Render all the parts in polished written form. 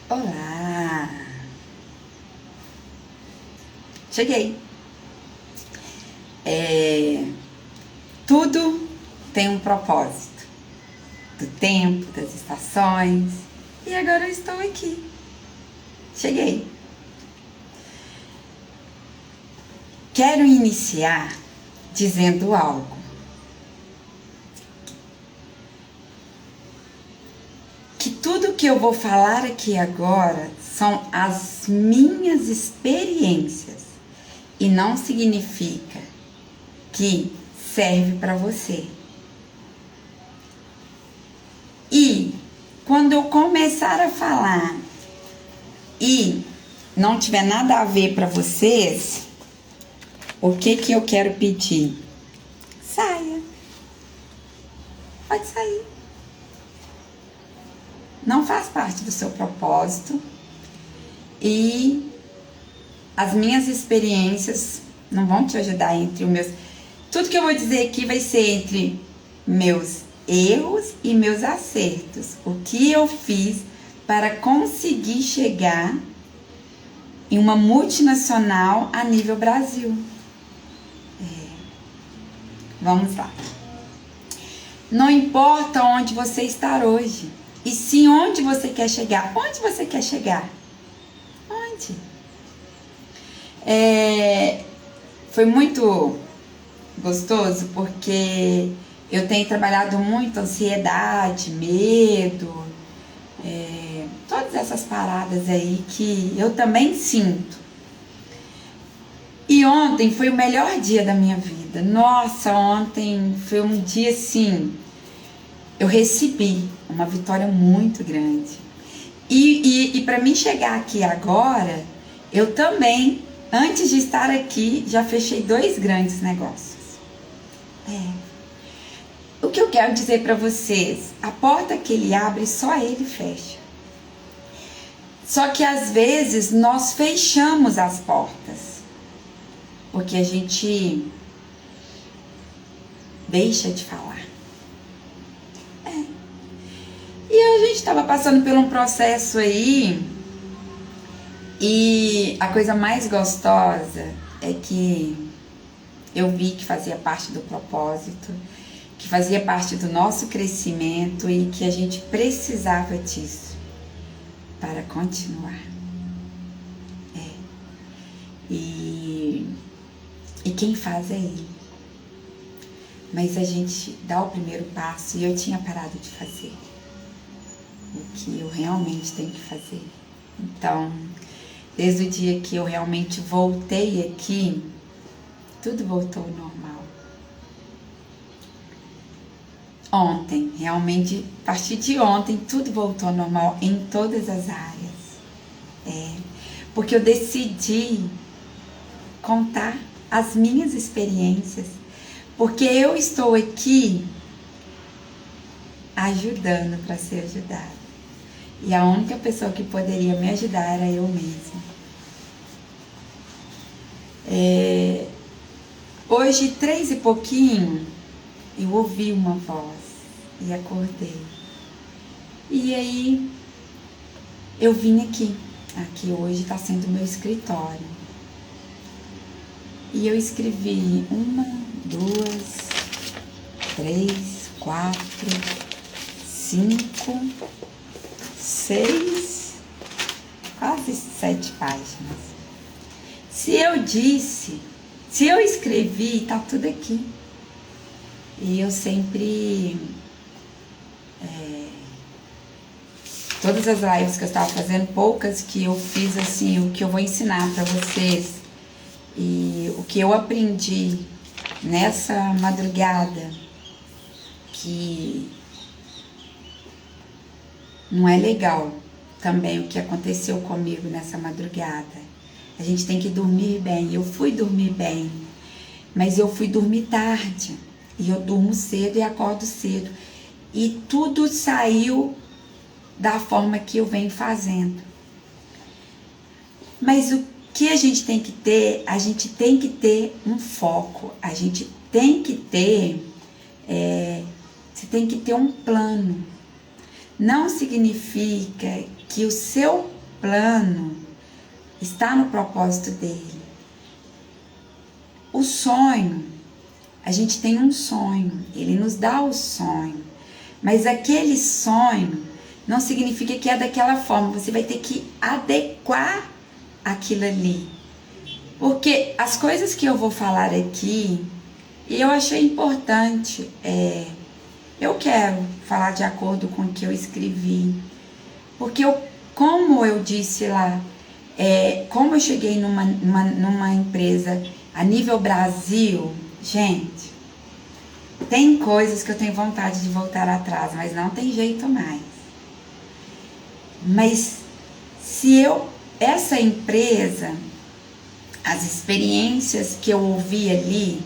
Olá! Cheguei! Tudo tem um propósito, do tempo, das estações, e agora eu estou aqui. Cheguei! Quero iniciar dizendo algo. Que tudo que eu vou falar aqui agora são as minhas experiências e não significa que serve para você. E quando eu começar a falar e não tiver nada a ver para vocês, o que eu quero pedir? Saia. Pode sair. Não faz parte do seu propósito e as minhas experiências não vão te ajudar entre os meus... Tudo que eu vou dizer aqui vai ser entre meus erros e meus acertos. O que eu fiz para conseguir chegar em uma multinacional a nível Brasil. Vamos lá. Não importa onde você está hoje, e sim onde você quer chegar. Onde você quer chegar? Onde? Foi muito gostoso porque eu tenho trabalhado muito ansiedade, medo, todas essas paradas aí que eu também sinto. E ontem foi o melhor dia da minha vida. Nossa, ontem foi um dia assim, eu recebi uma vitória muito grande. E para mim chegar aqui agora, eu também, antes de estar aqui, já fechei 2 grandes negócios. O que eu quero dizer para vocês, a porta que ele abre, só ele fecha. Só que às vezes nós fechamos as portas, porque a gente deixa de falar. E a gente estava passando por um processo aí, e a coisa mais gostosa é que eu vi que fazia parte do propósito, que fazia parte do nosso crescimento e que a gente precisava disso para continuar. E quem faz é ele. Mas a gente dá o primeiro passo e eu tinha parado de fazer o que eu realmente tenho que fazer. Então, desde o dia que eu realmente voltei aqui, tudo voltou ao normal. Ontem, realmente, a partir de ontem, tudo voltou ao normal em todas as áreas. Porque eu decidi contar as minhas experiências, porque eu estou aqui ajudando para ser ajudada. E a única pessoa que poderia me ajudar era eu mesma. Hoje, 3 e pouquinho, eu ouvi uma voz e acordei. E aí, eu vim aqui. Aqui hoje está sendo o meu escritório. E eu escrevi 1, 2, 3, 4, 5, 6, quase 7 páginas. Se eu escrevi, tá tudo aqui. E eu sempre, todas as lives que eu estava fazendo, poucas que eu fiz assim, o que eu vou ensinar para vocês e o que eu aprendi nessa madrugada, que não é legal também o que aconteceu comigo nessa madrugada. A gente tem que dormir bem. Eu fui dormir bem, mas eu fui dormir tarde. E eu durmo cedo e acordo cedo. E tudo saiu da forma que eu venho fazendo. Mas o que a gente tem que ter? A gente tem que ter um foco. A gente tem que ter... você tem que ter um plano. Não significa que o seu plano, está no propósito dele. O sonho, a gente tem um sonho, ele nos dá o sonho, mas aquele sonho não significa que é daquela forma, você vai ter que adequar aquilo ali. Porque as coisas que eu vou falar aqui, e eu achei importante, eu quero falar de acordo com o que eu escrevi, porque como eu disse lá, como eu cheguei numa empresa a nível Brasil, gente, tem coisas que eu tenho vontade de voltar atrás, mas não tem jeito mais. Mas essa empresa, as experiências que eu ouvi ali,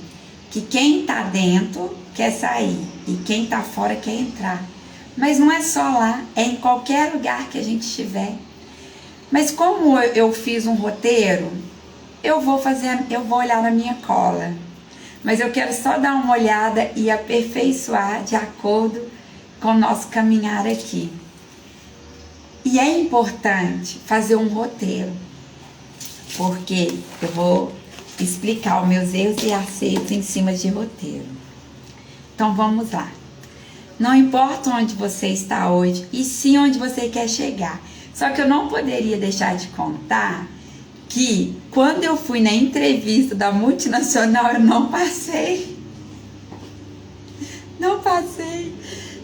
que quem tá dentro quer sair e quem tá fora quer entrar. Mas não é só lá, é em qualquer lugar que a gente estiver. Mas como eu fiz um roteiro, eu vou olhar na minha cola. Mas eu quero só dar uma olhada e aperfeiçoar de acordo com o nosso caminhar aqui. E é importante fazer um roteiro, porque eu vou explicar os meus erros e acertos em cima de roteiro. Então vamos lá. Não importa onde você está hoje, e sim onde você quer chegar. Só que eu não poderia deixar de contar que quando eu fui na entrevista da multinacional, eu não passei. Não passei.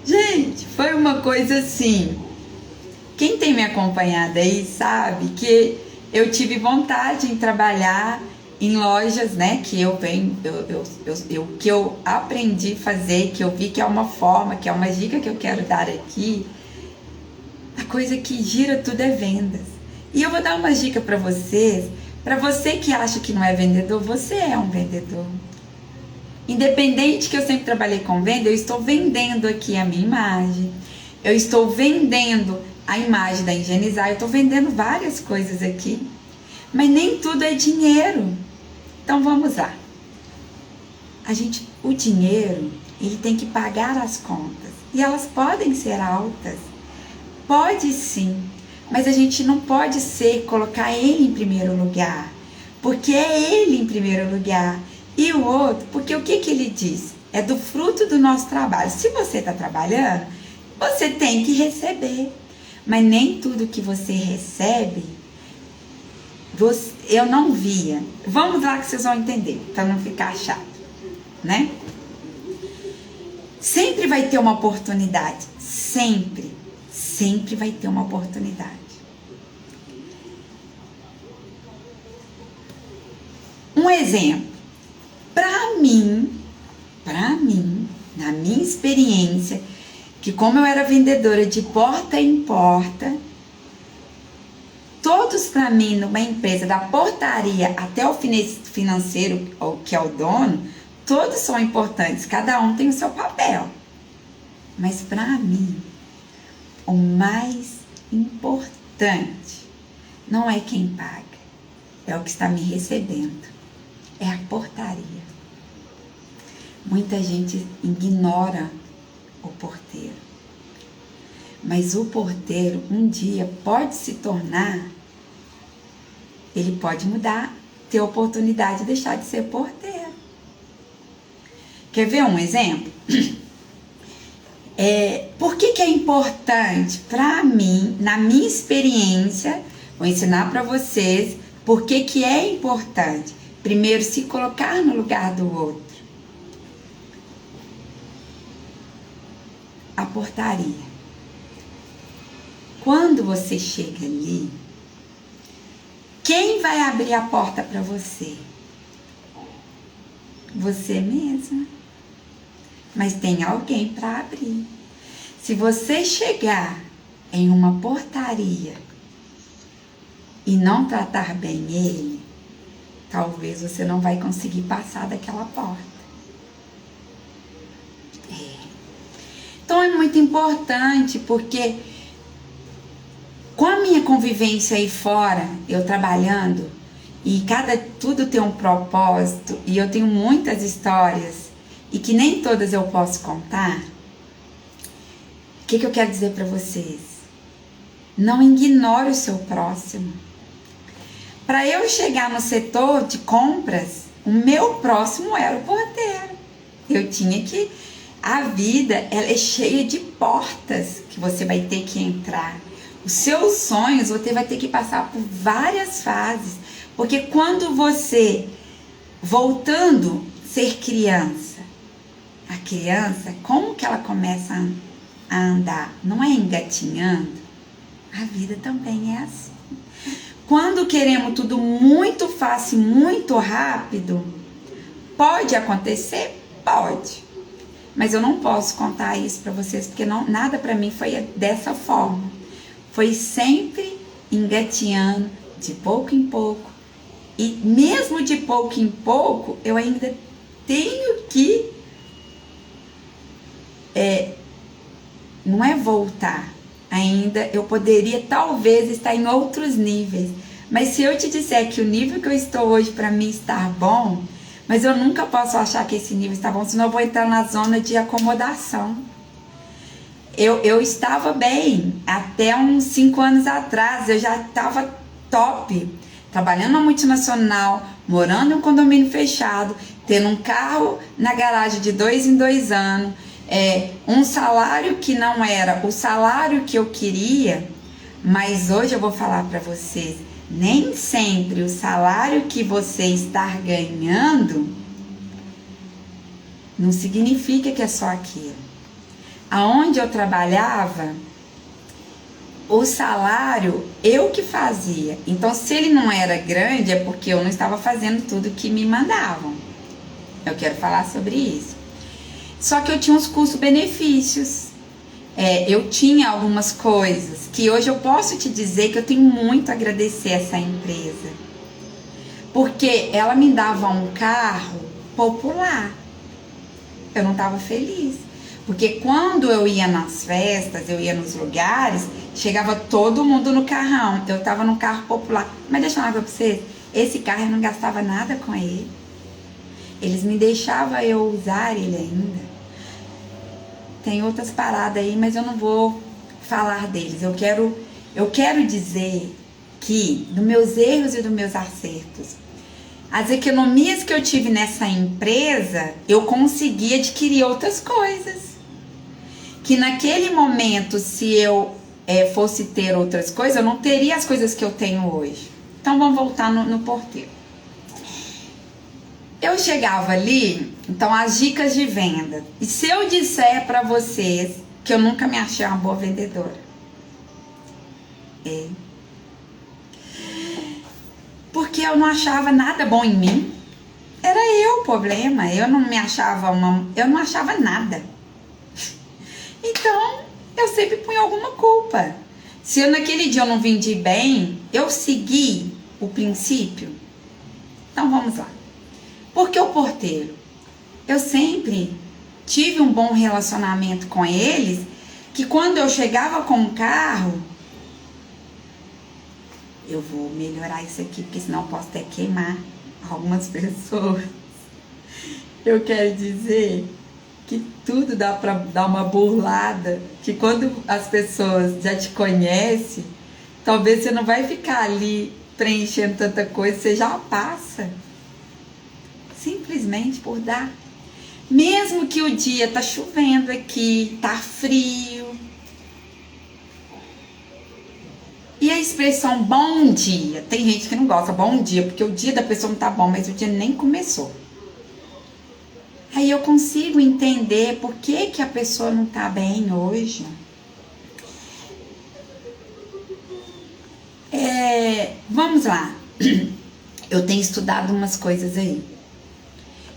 Gente, foi uma coisa assim. Quem tem me acompanhado aí sabe que eu tive vontade em trabalhar em lojas, né, que que eu aprendi a fazer, que eu vi que é uma forma, que é uma dica que eu quero dar aqui. A coisa que gira tudo é vendas. E eu vou dar uma dica para vocês, para você que acha que não é vendedor, você é um vendedor. Independente que eu sempre trabalhei com venda, eu estou vendendo aqui a minha imagem, eu estou vendendo a imagem da Higienizar, eu estou vendendo várias coisas aqui, mas nem tudo é dinheiro. Então vamos lá. O dinheiro, ele tem que pagar as contas, e elas podem ser altas, pode sim, mas a gente não pode colocar ele em primeiro lugar, porque é ele em primeiro lugar, e o outro, porque o que ele diz? É do fruto do nosso trabalho. Se você está trabalhando, você tem que receber, mas nem tudo que você recebe, eu não via. Vamos lá que vocês vão entender, para não ficar chato, né? Sempre vai ter uma oportunidade, sempre vai ter uma oportunidade. Um exemplo, para mim, na minha experiência, que como eu era vendedora de porta em porta, todos para mim, numa empresa, da portaria até o financeiro, que é o dono, todos são importantes, cada um tem o seu papel. Mas para mim, o mais importante não é quem paga, é o que está me recebendo, é a portaria. Muita gente ignora o porteiro, mas o porteiro um dia pode se tornar, ele pode mudar, ter oportunidade de deixar de ser porteiro. Quer ver um exemplo? Por que é importante para mim, na minha experiência, vou ensinar para vocês por que é importante. Primeiro, se colocar no lugar do outro. A portaria. Quando você chega ali, quem vai abrir a porta para você? Você mesma. Mas tem alguém para abrir. Se você chegar em uma portaria e não tratar bem ele, talvez você não vai conseguir passar daquela porta. Então é muito importante, porque com a minha convivência aí fora, eu trabalhando, e tudo tem um propósito, e eu tenho muitas histórias, e que nem todas eu posso contar, o que eu quero dizer para vocês? Não ignore o seu próximo. Para eu chegar no setor de compras, o meu próximo era o porteiro. Eu tinha que... A vida, ela é cheia de portas que você vai ter que entrar. Os seus sonhos, você vai ter que passar por várias fases. Porque quando você, voltando a ser criança, a criança, como que ela começa a andar? Não é engatinhando? A vida também é assim. Quando queremos tudo muito fácil, muito rápido, pode acontecer? Pode. Mas eu não posso contar isso para vocês, porque nada para mim foi dessa forma. Foi sempre engatinhando, de pouco em pouco. E mesmo de pouco em pouco, eu ainda tenho que... não é voltar. Ainda eu poderia talvez estar em outros níveis. Mas se eu te disser que o nível que eu estou hoje para mim estar bom... Mas eu nunca posso achar que esse nível está bom, senão eu vou entrar na zona de acomodação. Eu estava bem, até uns 5 anos atrás, eu já estava top. Trabalhando na multinacional, morando em um condomínio fechado, tendo um carro na garagem de 2 em 2 anos, um salário que não era o salário que eu queria, mas hoje eu vou falar para vocês, nem sempre o salário que você está ganhando não significa que é só aquilo. Aonde eu trabalhava, o salário eu que fazia. Então, se ele não era grande, é porque eu não estava fazendo tudo que me mandavam. Eu quero falar sobre isso. Só que eu tinha uns custos-benefícios. Eu tinha algumas coisas que hoje eu posso te dizer que eu tenho muito a agradecer essa empresa. Porque ela me dava um carro popular. Eu não estava feliz. Porque quando eu ia nas festas, eu ia nos lugares, chegava todo mundo no carrão. Eu estava num carro popular. Mas deixa eu falar pra vocês, esse carro eu não gastava nada com ele. Eles me deixavam eu usar ele ainda. Tem outras paradas aí, mas eu não vou falar deles. Eu quero dizer que, dos meus erros e dos meus acertos, as economias que eu tive nessa empresa, eu consegui adquirir outras coisas. Que naquele momento, se eu fosse ter outras coisas, eu não teria as coisas que eu tenho hoje. Então vamos voltar no porteiro. Eu chegava ali, então as dicas de venda. E se eu disser para vocês que eu nunca me achei uma boa vendedora? Porque eu não achava nada bom em mim. Era eu o problema. Eu não achava nada. Então, eu sempre punha alguma culpa. Se naquele dia eu não vendi bem, eu segui o princípio. Então vamos lá. Porque o porteiro, eu sempre tive um bom relacionamento com eles, que quando eu chegava com um carro, eu vou melhorar isso aqui, porque senão eu posso até queimar algumas pessoas. Eu quero dizer que tudo dá pra dar uma burlada, que quando as pessoas já te conhecem, talvez você não vai ficar ali preenchendo tanta coisa, você já passa. Simplesmente por dar. Mesmo que o dia tá chovendo aqui, tá frio. E a expressão bom dia, tem gente que não gosta bom dia, porque o dia da pessoa não tá bom, mas o dia nem começou. Aí eu consigo entender por que a pessoa não tá bem hoje. Vamos lá. Eu tenho estudado umas coisas aí.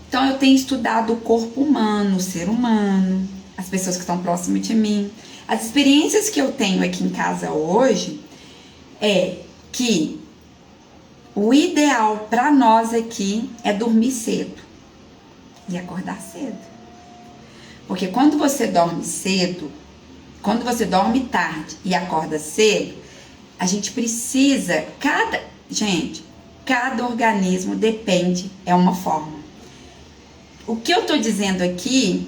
Então eu tenho estudado o corpo humano, o ser humano, as pessoas que estão próximas de mim. As experiências que eu tenho aqui em casa hoje é que o ideal para nós aqui é dormir cedo e acordar cedo. Porque quando você dorme cedo, quando você dorme tarde e acorda cedo, a gente precisa, cada organismo depende, é uma forma. O que eu tô dizendo aqui,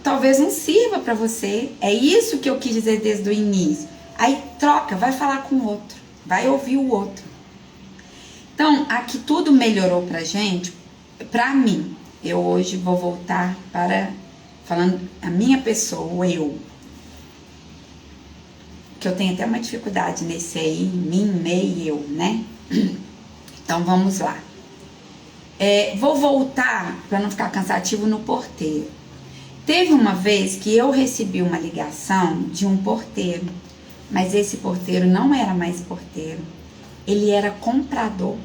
talvez não sirva para você. É isso que eu quis dizer desde o início. Aí troca, vai falar com o outro, vai ouvir o outro. Então, aqui tudo melhorou pra gente, pra mim. Eu hoje vou voltar para, falando a minha pessoa, eu. Que eu tenho até uma dificuldade nesse aí, mim, mei, eu, né? Então, vamos lá. Vou voltar, para não ficar cansativo, no porteiro. Teve uma vez que eu recebi uma ligação de um porteiro, mas esse porteiro não era mais porteiro, ele era comprador.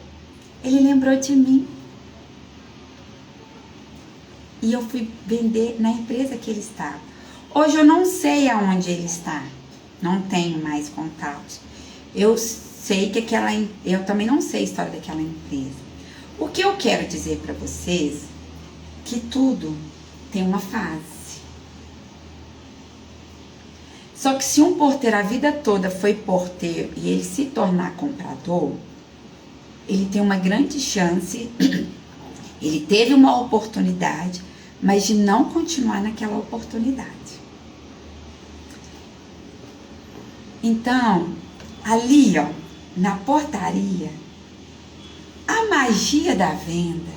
Ele lembrou de mim. E eu fui vender na empresa que ele estava. Hoje eu não sei aonde ele está, não tenho mais contatos. Eu sei que eu também não sei a história daquela empresa. O que eu quero dizer para vocês, que tudo tem uma fase. Só que se um porteiro a vida toda foi porteiro e ele se tornar comprador, ele tem uma grande chance, ele teve uma oportunidade, mas de não continuar naquela oportunidade. Então, ali, ó, na portaria, a magia da venda,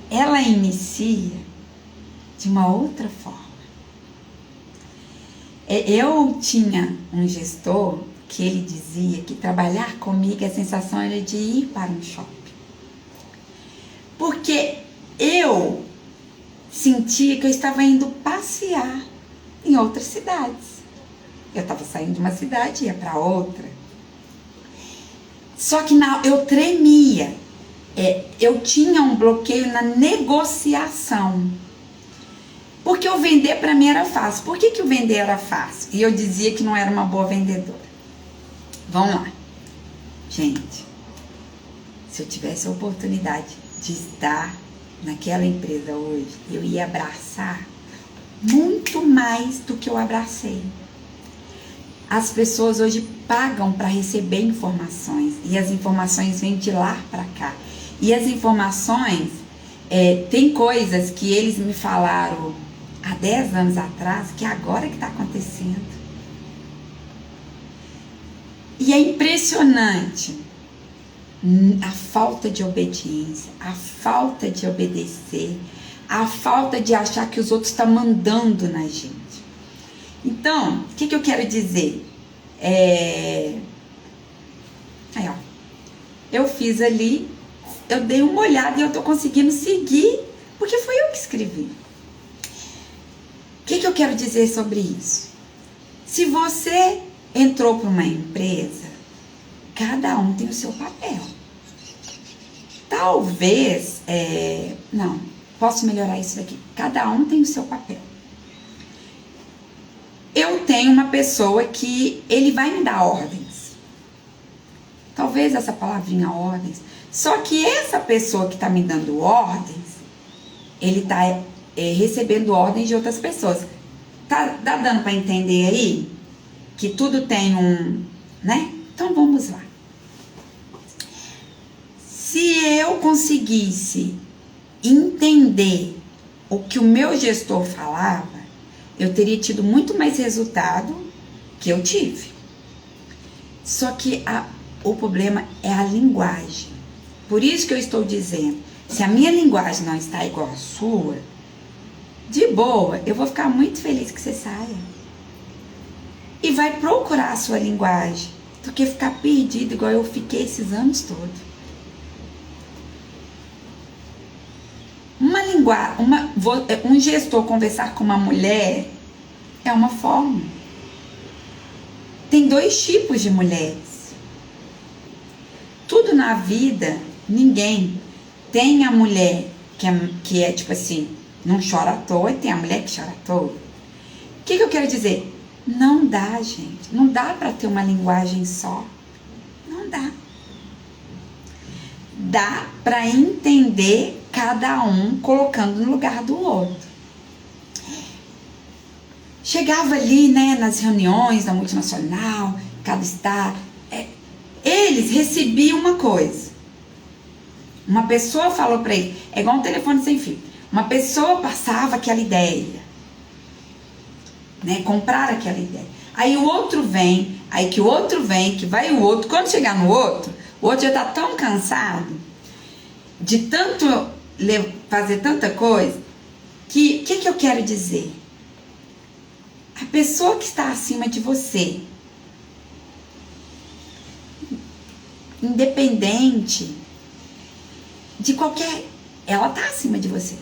ela inicia de uma outra forma. Eu tinha um gestor que ele dizia que trabalhar comigo, a sensação era de ir para um shopping. Porque eu sentia que eu estava indo passear em outras cidades. Eu estava saindo de uma cidade e ia para outra. Só que eu tremia. Eu tinha um bloqueio na negociação. Porque o vender para mim era fácil. Por que o vender era fácil? E eu dizia que não era uma boa vendedora. Vamos lá. Gente, se eu tivesse a oportunidade de estar naquela empresa hoje, eu ia abraçar muito mais do que eu abracei. As pessoas hoje pagam para receber informações e as informações vêm de lá para cá. E as informações, tem coisas que eles me falaram há 10 anos atrás que agora que está acontecendo. E é impressionante a falta de obediência, a falta de obedecer, a falta de achar que os outros estão mandando na gente. Então, o que eu quero dizer? Aí, ó, eu fiz ali, eu dei uma olhada e eu tô conseguindo seguir, porque foi eu que escrevi. O que eu quero dizer sobre isso? Se você entrou para uma empresa, cada um tem o seu papel. Talvez, não, posso melhorar isso daqui. Cada um tem o seu papel. Eu tenho uma pessoa que ele vai me dar ordens. Talvez essa palavrinha ordens. Só que essa pessoa que está me dando ordens, ele está recebendo ordens de outras pessoas. Tá dando para entender aí? Que tudo tem né? Então vamos lá. Se eu conseguisse entender o que o meu gestor falava, eu teria tido muito mais resultado que eu tive. Só que o problema é a linguagem. Por isso que eu estou dizendo, se a minha linguagem não está igual à sua, de boa, eu vou ficar muito feliz que você saia. E vai procurar a sua linguagem, do que ficar perdido igual eu fiquei esses anos todos. Um gestor conversar com uma mulher é uma forma. Tem 2 tipos de mulheres. Tudo na vida, ninguém tem a mulher que é tipo assim, não chora à toa, e tem a mulher que chora à toa. O que eu quero dizer? Não dá, gente. Não dá para ter uma linguagem só. Não dá. Dá para entender cada um colocando no lugar do outro. Chegava ali, né, nas reuniões da multinacional, cada estado, eles recebiam uma coisa. Uma pessoa falou para ele, é igual um telefone sem fio. Uma pessoa passava aquela ideia, né, comprar aquela ideia. Aí o outro vem, aí que o outro vem, que vai o outro. Quando chegar no outro, o outro já tá tão cansado de tanto fazer tanta coisa, que o que eu quero dizer? A pessoa que está acima de você, independente de qualquer, ela tá acima de você.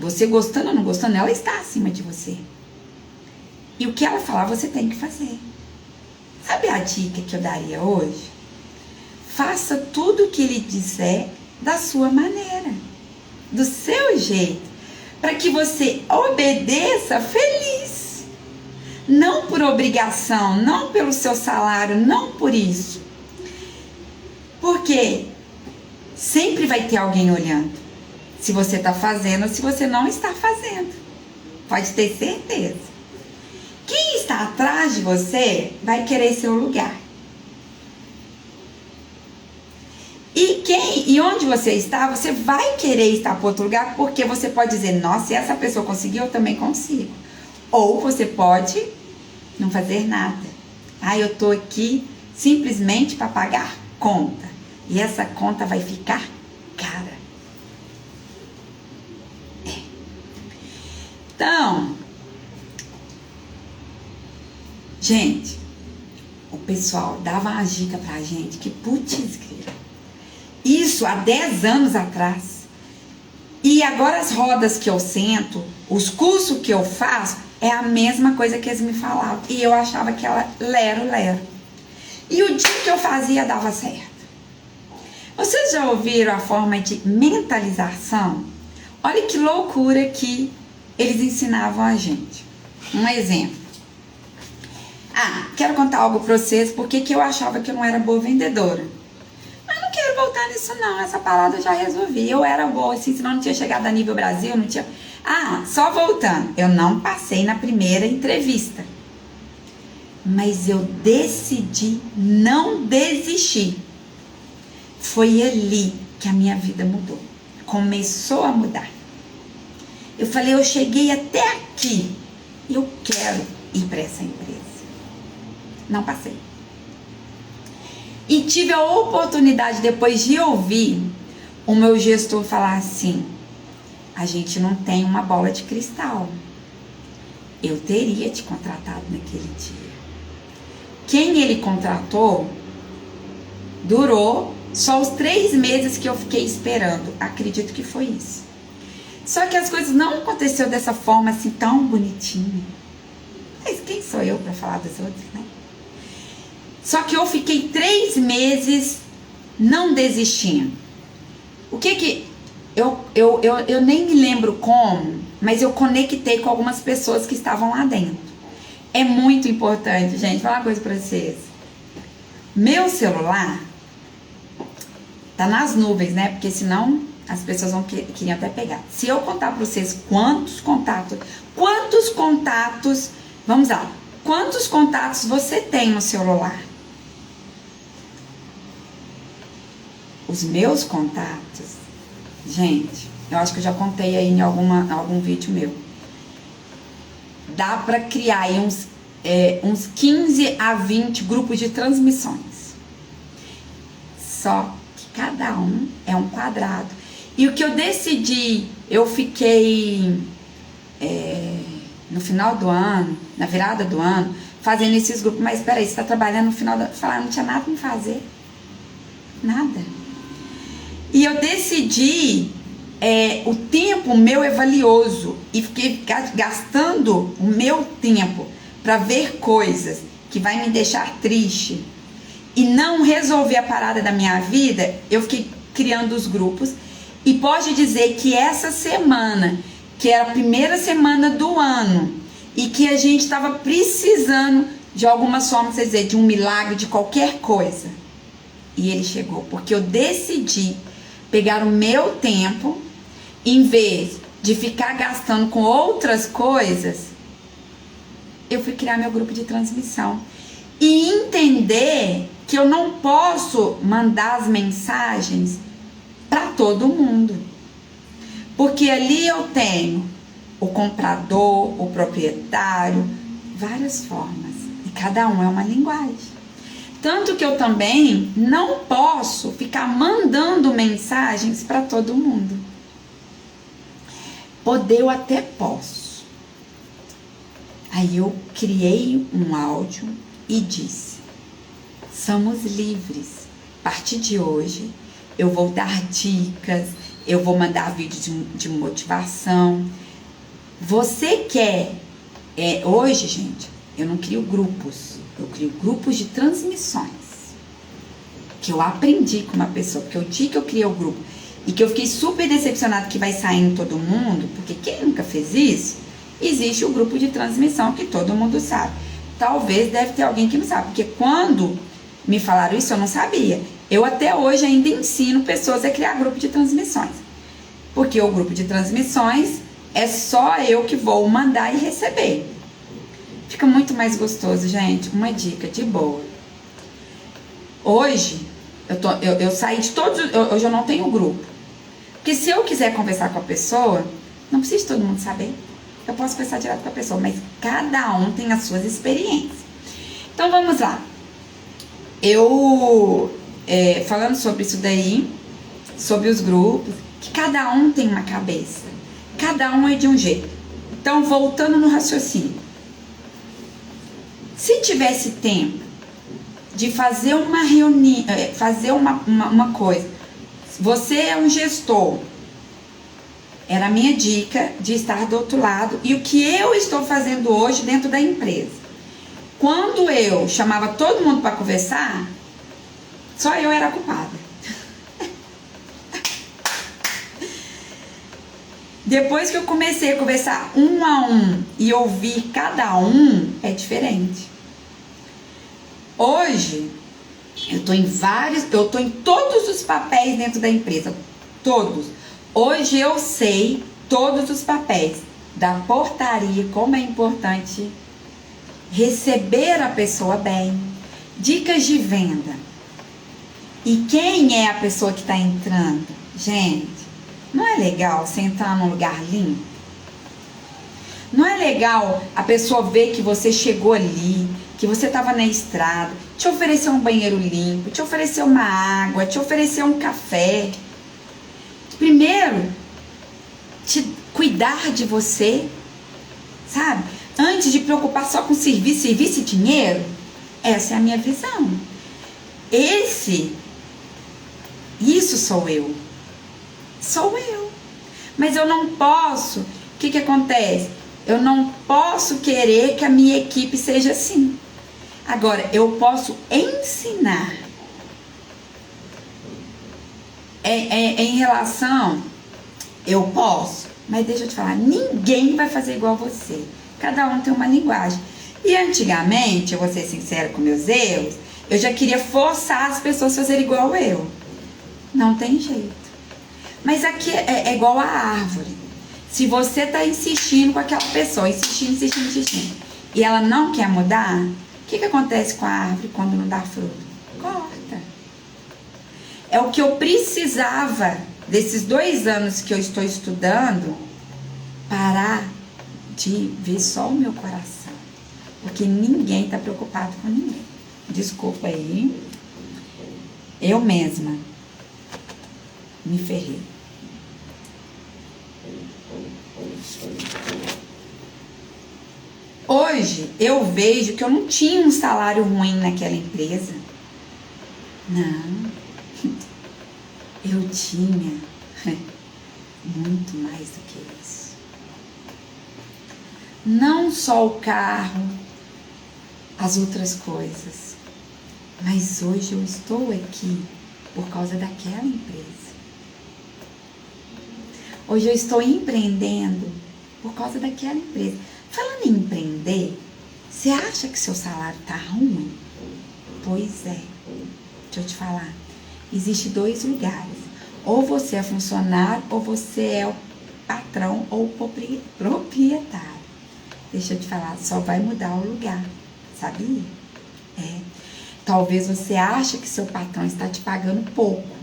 Você gostando ou não gostando, ela está acima de você. E o que ela falar, você tem que fazer. Sabe a dica que eu daria hoje? Faça tudo o que ele disser da sua maneira, do seu jeito, para que você obedeça feliz. Não por obrigação, não pelo seu salário, não por isso. Porque sempre vai ter alguém olhando se você está fazendo ou se você não está fazendo. Pode ter certeza. Quem está atrás de você vai querer seu lugar. E onde você está, você vai querer estar para outro lugar, porque você pode dizer, nossa, se essa pessoa conseguiu, eu também consigo. Ou você pode não fazer nada. Ah, eu tô aqui simplesmente para pagar conta. E essa conta vai ficar cara. Então, gente, o pessoal dava uma dica pra gente que, putz, grila. Isso há 10 anos atrás. E agora as rodas que eu sento, os cursos que eu faço, é a mesma coisa que eles me falavam. E eu achava que ela lero. E o dia que eu fazia dava certo. Vocês já ouviram a forma de mentalização? Olha que loucura que eles ensinavam a gente. Um exemplo. Quero contar algo pra vocês, porque que eu achava que eu não era boa vendedora. Mas não quero voltar nisso não, essa parada eu já resolvi. Eu era boa, assim, senão não tinha chegado a nível Brasil, não tinha... só voltando. Eu não passei na primeira entrevista. Mas eu decidi não desistir. Foi ali que a minha vida mudou. Começou a mudar. Eu falei, eu cheguei até aqui. Eu quero ir para essa empresa. Não passei. E tive a oportunidade, depois de ouvir o meu gestor falar assim, a gente não tem uma bola de cristal. Eu teria te contratado naquele dia. Quem ele contratou durou só os 3 meses que eu fiquei esperando. Acredito que foi isso. Só que as coisas não aconteceram dessa forma assim tão bonitinha. Mas quem sou eu para falar dos outros, né? Só que eu fiquei 3 meses não desistindo. O que eu nem me lembro como, mas eu conectei com algumas pessoas que estavam lá dentro. É muito importante, gente, vou falar uma coisa pra vocês. Meu celular tá nas nuvens, né? Porque senão as pessoas vão querer até pegar. Se eu contar pra vocês quantos contatos, vamos lá, quantos contatos você tem no celular? Os meus contatos, gente, eu acho que eu já contei aí em algum vídeo meu. Dá pra criar aí uns 15 a 20 grupos de transmissões. Só que cada um é um quadrado. E o que eu decidi, eu fiquei no final do ano, na virada do ano, fazendo esses grupos. Mas peraí, você tá trabalhando no final do ano? Falar, não tinha nada pra me fazer. Nada. E eu decidi, o tempo meu é valioso. E fiquei gastando o meu tempo para ver coisas que vai me deixar triste e não resolver a parada da minha vida. Eu fiquei criando os grupos. E pode dizer que essa semana, que era a primeira semana do ano, e que a gente estava precisando de alguma forma, quer dizer, de um milagre, de qualquer coisa. E ele chegou, porque eu decidi pegar o meu tempo, em vez de ficar gastando com outras coisas, eu fui criar meu grupo de transmissão. E entender que eu não posso mandar as mensagens para todo mundo. Porque ali eu tenho o comprador, o proprietário, várias formas. E cada um é uma linguagem. Tanto que eu também não posso ficar mandando mensagens para todo mundo. Poder eu até posso. Aí eu criei um áudio e disse: somos livres. A partir de hoje, eu vou dar dicas, eu vou mandar vídeos de motivação. Você quer... hoje, gente, eu não crio grupos. Eu crio grupos de transmissões. Que eu aprendi com uma pessoa. Porque o dia que eu criei o grupo e que eu fiquei super decepcionada que vai saindo todo mundo, porque quem nunca fez isso, existe o grupo de transmissão que todo mundo sabe. Talvez deve ter alguém que não sabe. Porque quando me falaram isso, eu não sabia. Eu até hoje ainda ensino pessoas a criar grupo de transmissões. Porque o grupo de transmissões é só eu que vou mandar e receber. Fica muito mais gostoso, gente. Uma dica de boa. Hoje, eu saí de todos... Hoje eu não tenho grupo. Porque se eu quiser conversar com a pessoa, não precisa todo mundo saber. Eu posso conversar direto com a pessoa, mas cada um tem as suas experiências. Então, vamos lá. Falando sobre isso daí, sobre os grupos, que cada um tem uma cabeça. Cada um é de um jeito. Então, voltando no raciocínio. Se tivesse tempo de fazer uma reunião, fazer uma coisa, você é um gestor, era a minha dica de estar do outro lado, e o que eu estou fazendo hoje dentro da empresa. Quando eu chamava todo mundo para conversar, só eu era culpada. Depois que eu comecei a conversar um a um e ouvir cada um, é diferente. Hoje, eu tô em todos os papéis dentro da empresa. Todos. Hoje eu sei todos os papéis da portaria, como é importante receber a pessoa bem, dicas de venda. E quem é a pessoa que está entrando? Gente, não é legal você entrar num lugar limpo? Não é legal a pessoa ver que você chegou ali, que você estava na estrada, te oferecer um banheiro limpo, te oferecer uma água, te oferecer um café. Primeiro, cuidar de você, sabe? Antes de preocupar só com serviço e dinheiro. Essa é a minha visão. Isso sou eu. Sou eu. Mas eu não posso. O que acontece? Eu não posso querer que a minha equipe seja assim. Agora, eu posso ensinar. Em relação, eu posso, mas deixa eu te falar, ninguém vai fazer igual você. Cada um tem uma linguagem. E antigamente, eu vou ser sincera com meus erros, eu já queria forçar as pessoas a fazerem igual eu. Não tem jeito. Mas aqui é igual a árvore. Se você está insistindo com aquela pessoa, insistindo, e ela não quer mudar, o que acontece com a árvore quando não dá fruto? Corta. É o que eu precisava, desses 2 anos que eu estou estudando, parar de ver só o meu coração. Porque ninguém está preocupado com ninguém. Desculpa aí. Eu mesma me ferrei. Hoje eu vejo que eu não tinha um salário ruim naquela empresa. Não. Eu tinha muito mais do que isso. Não só o carro, as outras coisas. Mas hoje eu estou aqui por causa daquela empresa. Hoje eu estou empreendendo por causa daquela empresa. Falando em empreender, você acha que seu salário tá ruim? Pois é. Deixa eu te falar. Existem 2 lugares. Ou você é funcionário, ou você é o patrão ou proprietário. Deixa eu te falar, só vai mudar o lugar. Sabia? Talvez você ache que seu patrão está te pagando pouco.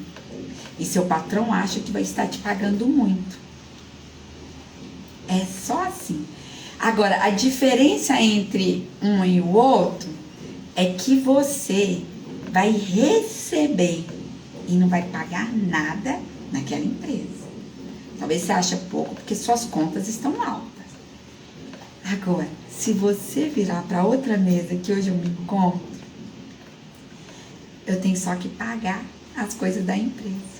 E seu patrão acha que vai estar te pagando muito. É só assim. Agora, a diferença entre um e o outro é que você vai receber e não vai pagar nada naquela empresa. Talvez você ache pouco porque suas contas estão altas. Agora, se você virar para outra mesa que hoje eu me encontro, eu tenho só que pagar as coisas da empresa.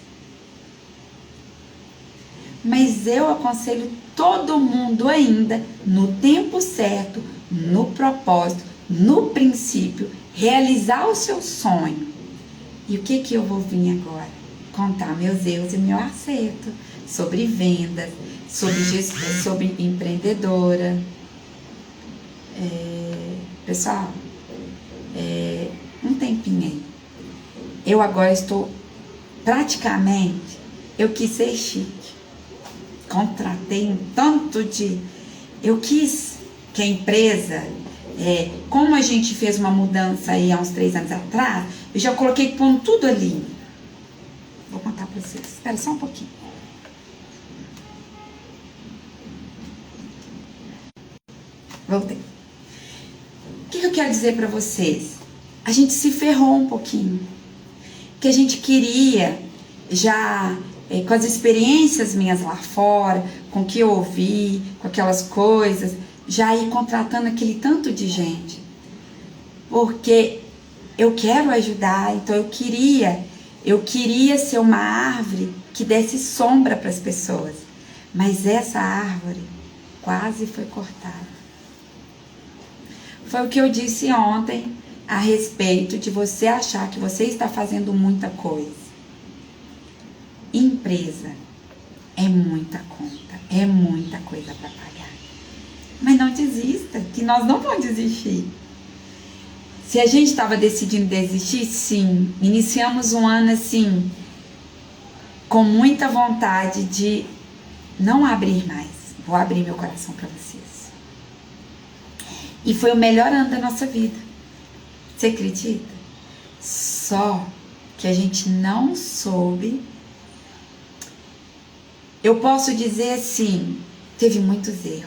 Mas eu aconselho todo mundo ainda, no tempo certo, no propósito, no princípio, realizar o seu sonho. E o que eu vou vir agora? Contar meus erros e meu acerto sobre vendas, sobre empreendedora. Pessoal, um tempinho aí. Eu agora estou praticamente, eu quis ser chique. Contratei um tanto de... Eu quis que a empresa, como a gente fez uma mudança aí há uns 3 anos atrás, eu já coloquei pondo tudo ali. Vou contar para vocês. Espera só um pouquinho. Voltei. O que eu quero dizer para vocês? A gente se ferrou um pouquinho. Que a gente queria já... com as experiências minhas lá fora, com o que eu ouvi, com aquelas coisas, já ir contratando aquele tanto de gente. Porque eu quero ajudar, então eu queria ser uma árvore que desse sombra para as pessoas. Mas essa árvore quase foi cortada. Foi o que eu disse ontem a respeito de você achar que você está fazendo muita coisa. Empresa é muita conta, é muita coisa para pagar. Mas não desista, que nós não vamos desistir. Se a gente estava decidindo desistir, sim. Iniciamos um ano assim, com muita vontade de não abrir mais. Vou abrir meu coração para vocês. E foi o melhor ano da nossa vida. Você acredita? Só que a gente não soube. Eu posso dizer assim, teve muitos erros.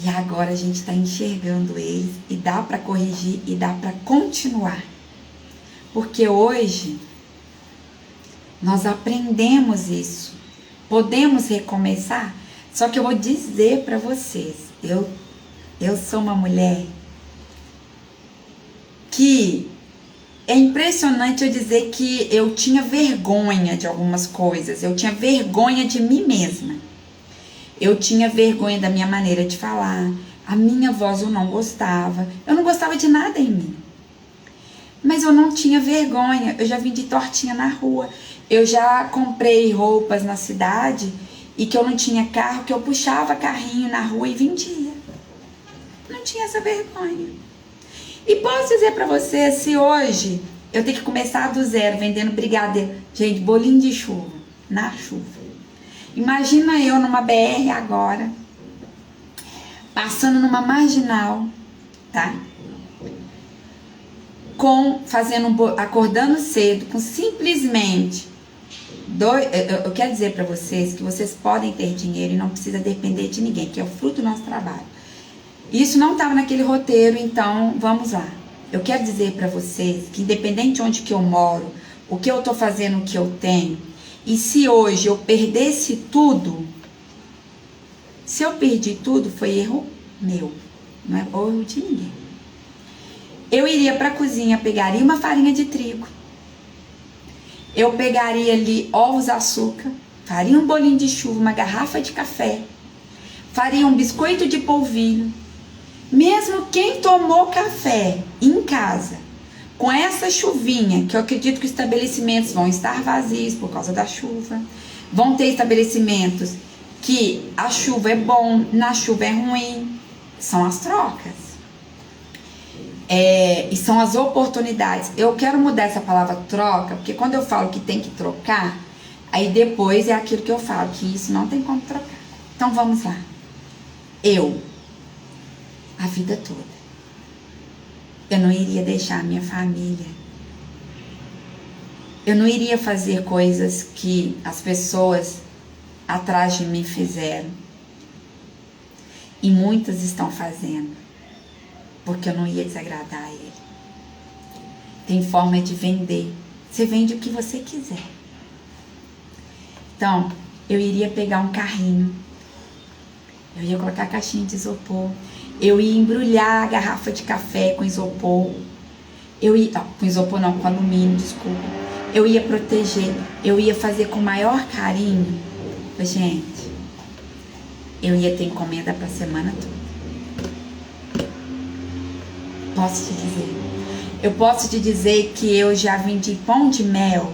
E agora a gente está enxergando eles e dá para corrigir e dá para continuar. Porque hoje nós aprendemos isso. Podemos recomeçar. Só que eu vou dizer para vocês, eu sou uma mulher que... É impressionante eu dizer que eu tinha vergonha de algumas coisas. Eu tinha vergonha de mim mesma. Eu tinha vergonha da minha maneira de falar. A minha voz eu não gostava. Eu não gostava de nada em mim. Mas eu não tinha vergonha. Eu já vendi tortinha na rua. Eu já comprei roupas na cidade e que eu não tinha carro, que eu puxava carrinho na rua e vendia. Não tinha essa vergonha. E posso dizer pra você, se hoje eu tenho que começar do zero vendendo brigadeiro, gente, bolinho de chuva, na chuva. Imagina eu numa BR agora, passando numa marginal, tá? Acordando cedo, com simplesmente... Eu quero dizer pra vocês que vocês podem ter dinheiro e não precisa depender de ninguém, que é o fruto do nosso trabalho. Isso não estava naquele roteiro, então vamos lá. Eu quero dizer para vocês que independente de onde que eu moro, o que eu estou fazendo, o que eu tenho, e se hoje eu perdesse tudo, se eu perdi tudo, foi erro meu, não é erro de ninguém. Eu iria para a cozinha, pegaria uma farinha de trigo, eu pegaria ali ovos, açúcar, faria um bolinho de chuva, uma garrafa de café, faria um biscoito de polvilho. Mesmo quem tomou café em casa, com essa chuvinha, que eu acredito que os estabelecimentos vão estar vazios por causa da chuva, vão ter estabelecimentos que a chuva é bom, na chuva é ruim, são as trocas. E são as oportunidades. Eu quero mudar essa palavra troca, porque quando eu falo que tem que trocar, aí depois é aquilo que eu falo, que isso não tem como trocar. Então vamos lá. A vida toda, eu não iria deixar a minha família. Eu não iria fazer coisas que as pessoas atrás de mim fizeram. E muitas estão fazendo, porque eu não ia desagradar a ele. Tem forma de vender. Você vende o que você quiser. Então, eu iria pegar um carrinho. Eu ia colocar a caixinha de isopor. Eu ia embrulhar a garrafa de café com isopor. Com isopor não, com alumínio, desculpa. Eu ia proteger. Eu ia fazer com o maior carinho. Gente, eu ia ter encomenda pra semana toda. Posso te dizer. Eu posso te dizer que eu já vendi pão de mel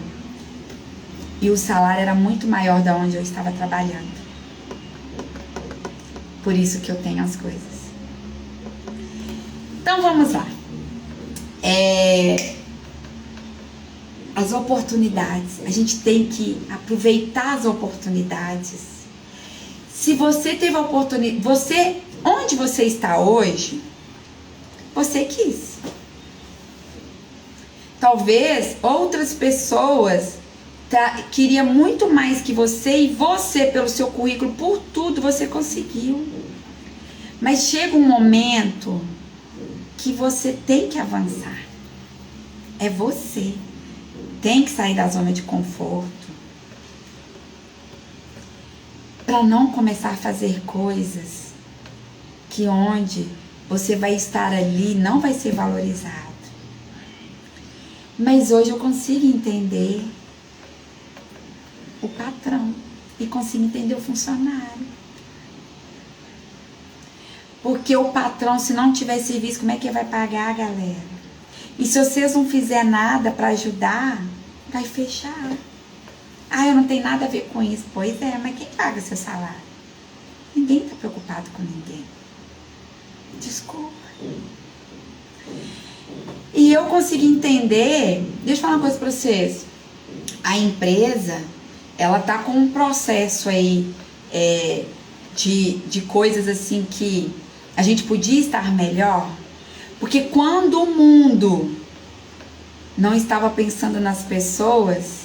e o salário era muito maior da onde eu estava trabalhando. Por isso que eu tenho as coisas. Então vamos lá. As oportunidades. A gente tem que aproveitar as oportunidades. Se você teve a oportunidade, onde você está hoje, você quis. Talvez outras pessoas queriam muito mais que você e você, pelo seu currículo, por tudo, você conseguiu. Mas chega um momento que você tem que avançar. É você. Tem que sair da zona de conforto. Para não começar a fazer coisas que onde você vai estar ali não vai ser valorizado. Mas hoje eu consigo entender o patrão e consigo entender o funcionário. Porque o patrão, se não tiver serviço, como é que vai pagar, galera? E se vocês não fizerem nada para ajudar, vai fechar. Ah, eu não tenho nada a ver com isso. Pois é, mas quem paga seu salário? Ninguém está preocupado com ninguém. Desculpa. E eu consegui entender, deixa eu falar uma coisa para vocês. A empresa, ela tá com um processo aí de coisas assim que a gente podia estar melhor. Porque quando o mundo não estava pensando nas pessoas,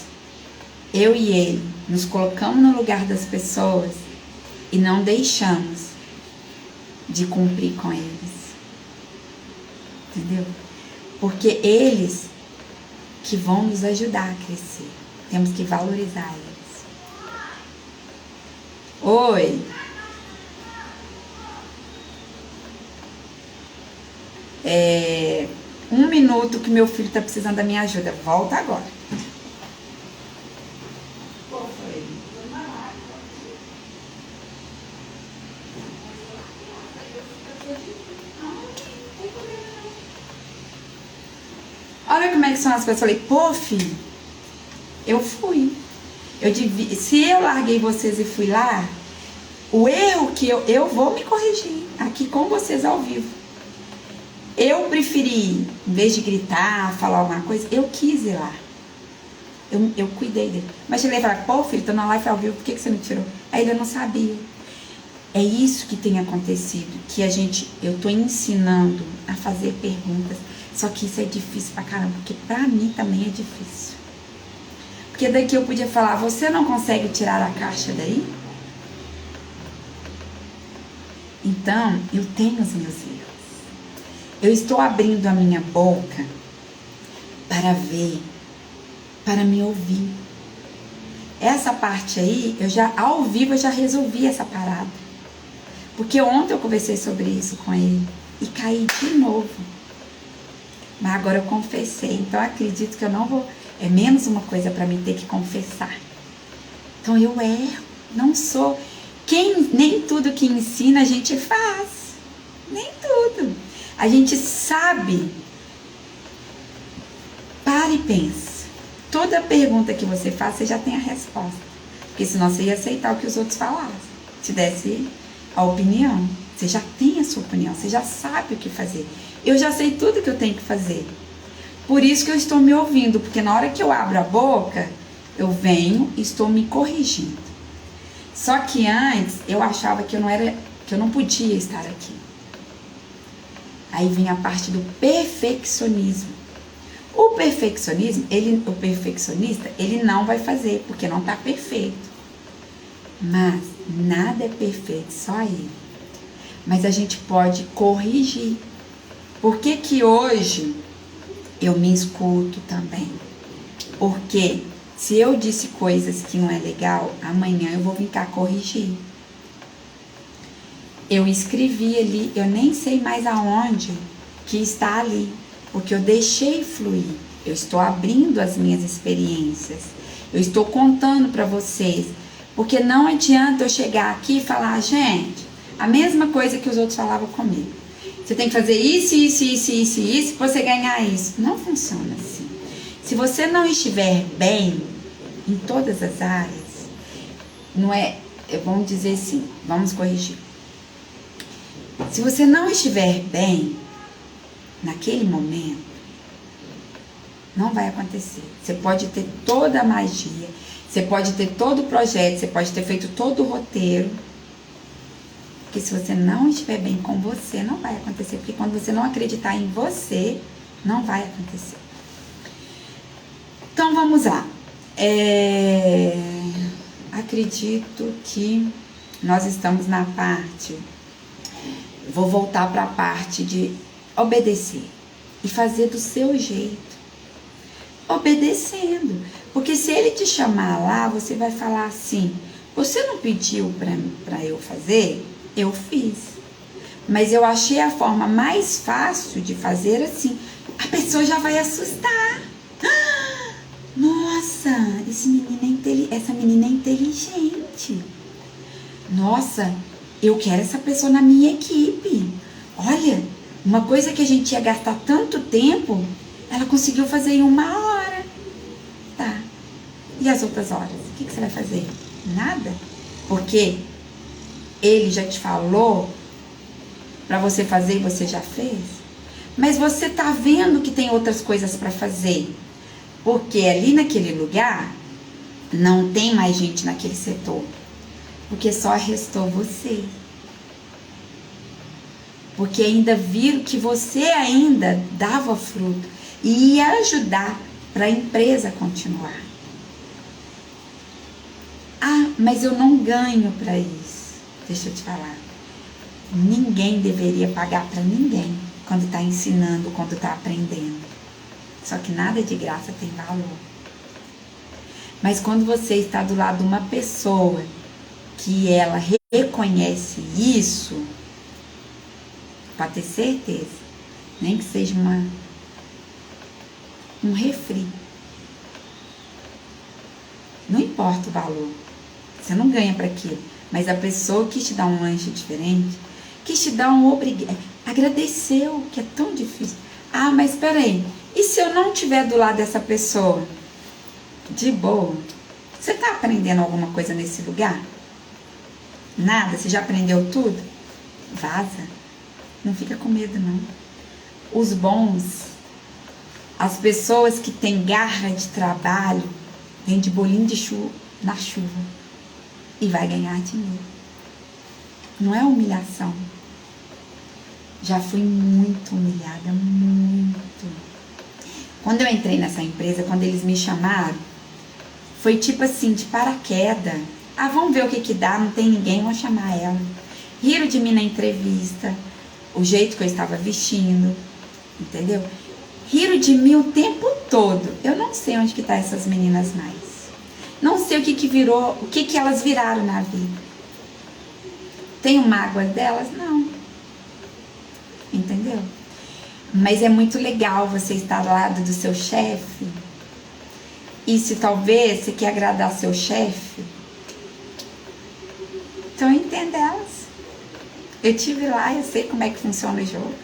eu e ele nos colocamos no lugar das pessoas e não deixamos de cumprir com eles. Entendeu? Porque eles que vão nos ajudar a crescer. Temos que valorizar eles. Oi. Um minuto que meu filho tá precisando da minha ajuda. Volta agora. Olha como é que são as pessoas. Eu falei, pô, filho, eu fui. Se eu larguei vocês e fui lá, o erro que eu vou me corrigir aqui com vocês ao vivo. Eu preferi, em vez de gritar, falar alguma coisa, eu quis ir lá. Eu cuidei dele. Mas ele falou, pô, filho, tô na live ao vivo, por que você me tirou? Aí ele não sabia. É isso que tem acontecido, que eu tô ensinando a fazer perguntas. Só que isso é difícil pra caramba, porque pra mim também é difícil. Porque daqui eu podia falar, você não consegue tirar a caixa daí? Então, eu tenho os meus erros. Eu estou abrindo a minha boca para ver, para me ouvir. Essa parte aí, ao vivo eu já resolvi essa parada. Porque ontem eu conversei sobre isso com ele e caí de novo. Mas agora eu confessei, então eu acredito que eu não vou... É menos uma coisa para mim ter que confessar. Então eu erro, não sou... Nem tudo que ensina a gente faz. Nem tudo. A gente sabe. Para e pensa. Toda pergunta que você faz, você já tem a resposta. Porque senão você ia aceitar o que os outros falassem. Te desse a opinião. Você já tem a sua opinião, você já sabe o que fazer. Eu já sei tudo que eu tenho que fazer. Por isso que eu estou me ouvindo, porque na hora que eu abro a boca, eu venho e estou me corrigindo. Só que antes, eu achava que eu não podia estar aqui. Aí vem a parte do perfeccionismo. O perfeccionista, ele não vai fazer, porque não está perfeito. Mas nada é perfeito, só ele. mas a gente pode corrigir. Por que que hoje eu me escuto também? Porque se eu disse coisas que não é legal, amanhã eu vou vir cá corrigir. Eu escrevi ali, eu nem sei mais aonde que está ali, porque eu deixei fluir. Eu estou abrindo as minhas experiências. Eu estou contando para vocês, porque não adianta eu chegar aqui e falar, gente, a mesma coisa que os outros falavam comigo. Você tem que fazer isso, isso, isso, isso, isso, para você ganhar isso. Não funciona assim. Se você não estiver bem em todas as áreas, não é, vamos dizer assim, vamos corrigir. Se você não estiver bem naquele momento, não vai acontecer. Você pode ter toda a magia, você pode ter todo o projeto, você pode ter feito todo o roteiro, porque se você não estiver bem com você, não vai acontecer. Porque quando você não acreditar em você, não vai acontecer. Então vamos lá. Acredito que nós estamos na parte... Vou voltar para a parte de obedecer e fazer do seu jeito, obedecendo. Porque se ele te chamar lá, você vai falar assim, você não pediu para eu fazer? Eu fiz. Mas eu achei a forma mais fácil de fazer assim. A pessoa já vai assustar. Nossa, essa menina é inteligente. Nossa, eu quero essa pessoa na minha equipe. Olha, uma coisa que a gente ia gastar tanto tempo, ela conseguiu fazer em 1 hora. Tá. E as outras horas? O que você vai fazer? Nada. Porque ele já te falou para você fazer e você já fez. Mas você tá vendo que tem outras coisas para fazer. Porque ali naquele lugar, não tem mais gente naquele setor. Porque só restou você. Porque ainda viram que você ainda dava fruto e ia ajudar para a empresa continuar. Ah, mas eu não ganho para isso. Deixa eu te falar. Ninguém deveria pagar para ninguém quando está ensinando, quando está aprendendo. Só que nada de graça tem valor. Mas quando você está do lado de uma pessoa que ela reconhece isso, pode ter certeza, nem que seja um refri. Não importa o valor, você não ganha para aquilo, mas a pessoa que te dá um lanche diferente, que te dá agradeceu, que é tão difícil. Ah, mas espera aí, e se eu não estiver do lado dessa pessoa? De boa. Você está aprendendo alguma coisa nesse lugar? Nada? Você já aprendeu tudo? Vaza. Não fica com medo, não. Os bons, as pessoas que têm garra de trabalho, vêm de bolinho de chuva na chuva e vai ganhar dinheiro. Não é humilhação. Já fui muito humilhada, muito. Quando eu entrei nessa empresa, quando eles me chamaram, foi tipo assim, de paraquedas. Ah, vamos ver o que dá, não tem ninguém, vamos chamar ela. Riram de mim na entrevista, o jeito que eu estava vestindo, entendeu? Riram de mim o tempo todo. Eu não sei onde que tá essas meninas mais. Não sei o que virou, o que elas viraram na vida. Tenho mágoas delas? Não. Entendeu? Mas é muito legal você estar ao lado do seu chefe. E se talvez você quer agradar seu chefe, então entenda elas. Eu tive lá, eu sei como é que funciona o jogo.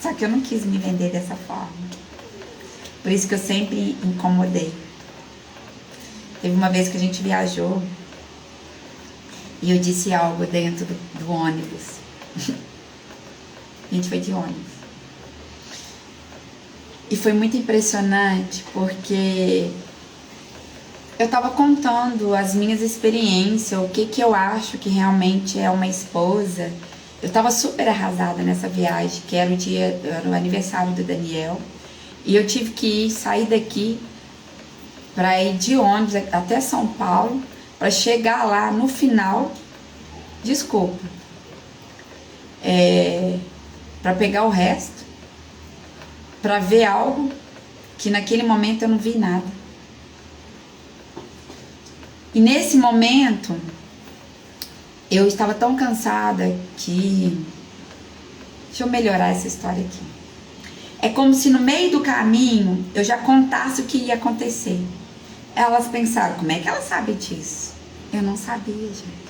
Só que eu não quis me vender dessa forma. Por isso que eu sempre incomodei. Teve uma vez que a gente viajou e eu disse algo dentro do ônibus. A gente foi de ônibus. E foi muito impressionante porque eu estava contando as minhas experiências, o que eu acho que realmente é uma esposa. Eu estava super arrasada nessa viagem, que era o aniversário do Daniel. E eu tive que sair daqui para ir de ônibus até São Paulo, para chegar lá no final. Desculpa. para pegar o resto, para ver algo que naquele momento eu não vi nada. E nesse momento eu estava tão cansada que... Deixa eu melhorar essa história aqui. É como se no meio do caminho eu já contasse o que ia acontecer. Elas pensaram, como é que ela sabe disso? Eu não sabia, gente.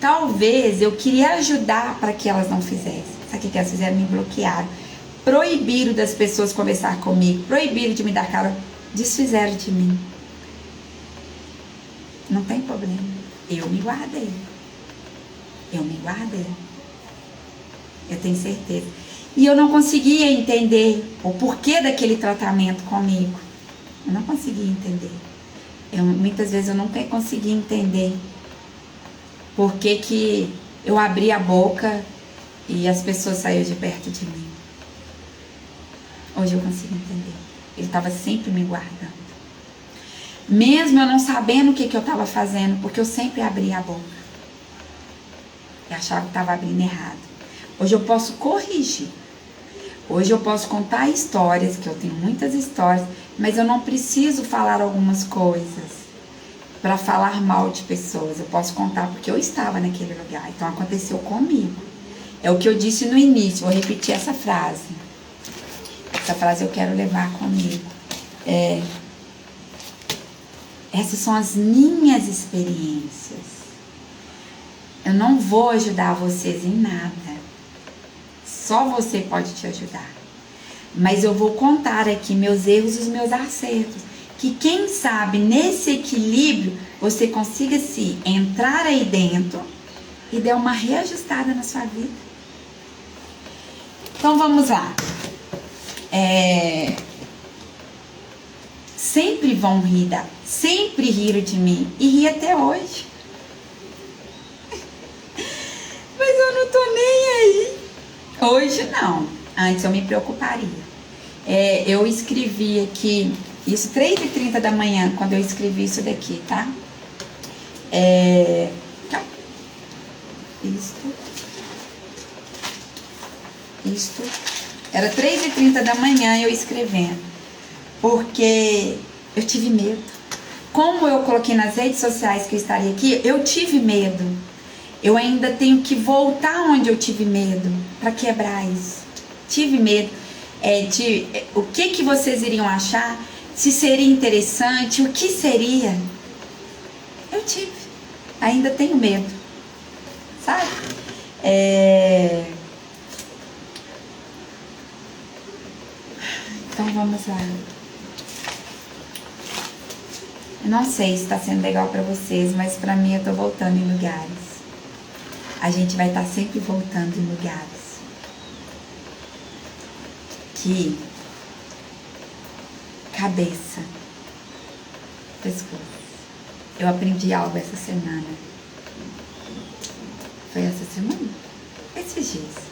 Talvez eu queria ajudar para que elas não fizessem. Sabe o que elas fizeram? Me bloquearam. Proibiram das pessoas conversar comigo. Proibiram de me dar cara. Desfizeram de mim. Não tem problema. Eu me guardei. Eu me guardei. Eu tenho certeza. E eu não conseguia entender o porquê daquele tratamento comigo. Eu não conseguia entender. Muitas vezes eu nunca consegui entender por que eu abri a boca e as pessoas saíram de perto de mim. Hoje eu consigo entender. Ele estava sempre me guardando. Mesmo eu não sabendo o que eu estava fazendo, porque eu sempre abria a boca. Eu achava que estava abrindo errado. Hoje eu posso corrigir. Hoje eu posso contar histórias, que eu tenho muitas histórias, mas eu não preciso falar algumas coisas para falar mal de pessoas. Eu posso contar porque eu estava naquele lugar. Então aconteceu comigo. É o que eu disse no início. Vou repetir essa frase. Essa frase eu quero levar comigo. Essas são as minhas experiências. Eu não vou ajudar vocês em nada. Só você pode te ajudar. Mas eu vou contar aqui meus erros e os meus acertos. Que quem sabe nesse equilíbrio você consiga se entrar aí dentro e dar uma reajustada na sua vida. Então vamos lá. Sempre vão rir, sempre riram de mim e ri até hoje. Mas eu não tô nem aí. Hoje não. Antes eu me preocuparia. Eu escrevi aqui, isso 3h30 da manhã, quando eu escrevi isso daqui, tá? Isto. Era 3h30 da manhã eu escrevendo. Porque eu tive medo. Como eu coloquei nas redes sociais que eu estaria aqui, eu tive medo. Eu ainda tenho que voltar onde eu tive medo para quebrar isso. Tive medo o que vocês iriam achar, se seria interessante, o que seria. Eu tive. Ainda tenho medo. Sabe? Então vamos lá. Eu não sei se está sendo legal para vocês, mas para mim eu tô voltando em lugares. A gente vai estar sempre voltando em lugares que cabeça, pescoço. Eu aprendi algo essa semana. Foi essa semana? Esses dias.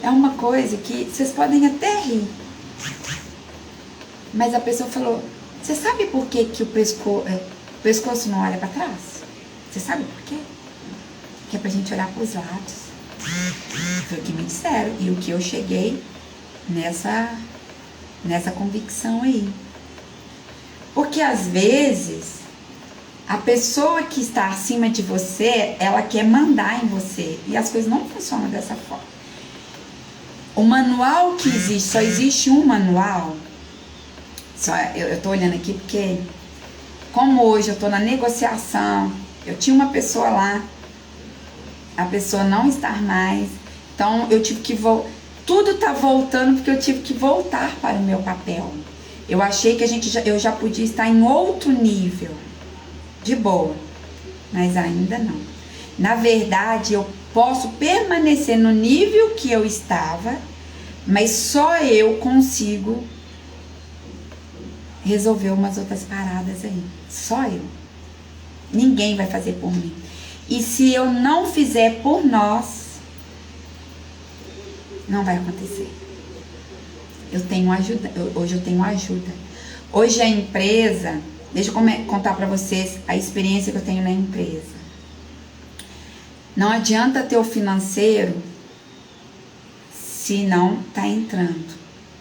É uma coisa que vocês podem até rir. Mas a pessoa falou, você sabe por que o pescoço não olha para trás? Você sabe por quê? Que é pra gente olhar para os lados. Foi o que me disseram. E o que eu cheguei nessa convicção aí. Porque às vezes a pessoa que está acima de você, ela quer mandar em você. E as coisas não funcionam dessa forma. O manual que existe, só existe um manual. Eu tô olhando aqui porque, como hoje eu tô na negociação, eu tinha uma pessoa lá, a pessoa não está mais, então eu tive que tudo tá voltando porque eu tive que voltar para o meu papel. Eu achei que eu já podia estar em outro nível, de boa, mas ainda não. Na verdade, eu posso permanecer no nível que eu estava, mas só eu consigo resolver umas outras paradas aí. Só eu. Ninguém vai fazer por mim. E se eu não fizer por nós, não vai acontecer. Eu tenho ajuda. Hoje eu tenho ajuda. Hoje a empresa, deixa eu contar para vocês a experiência que eu tenho na empresa. Não adianta ter o financeiro se não está entrando.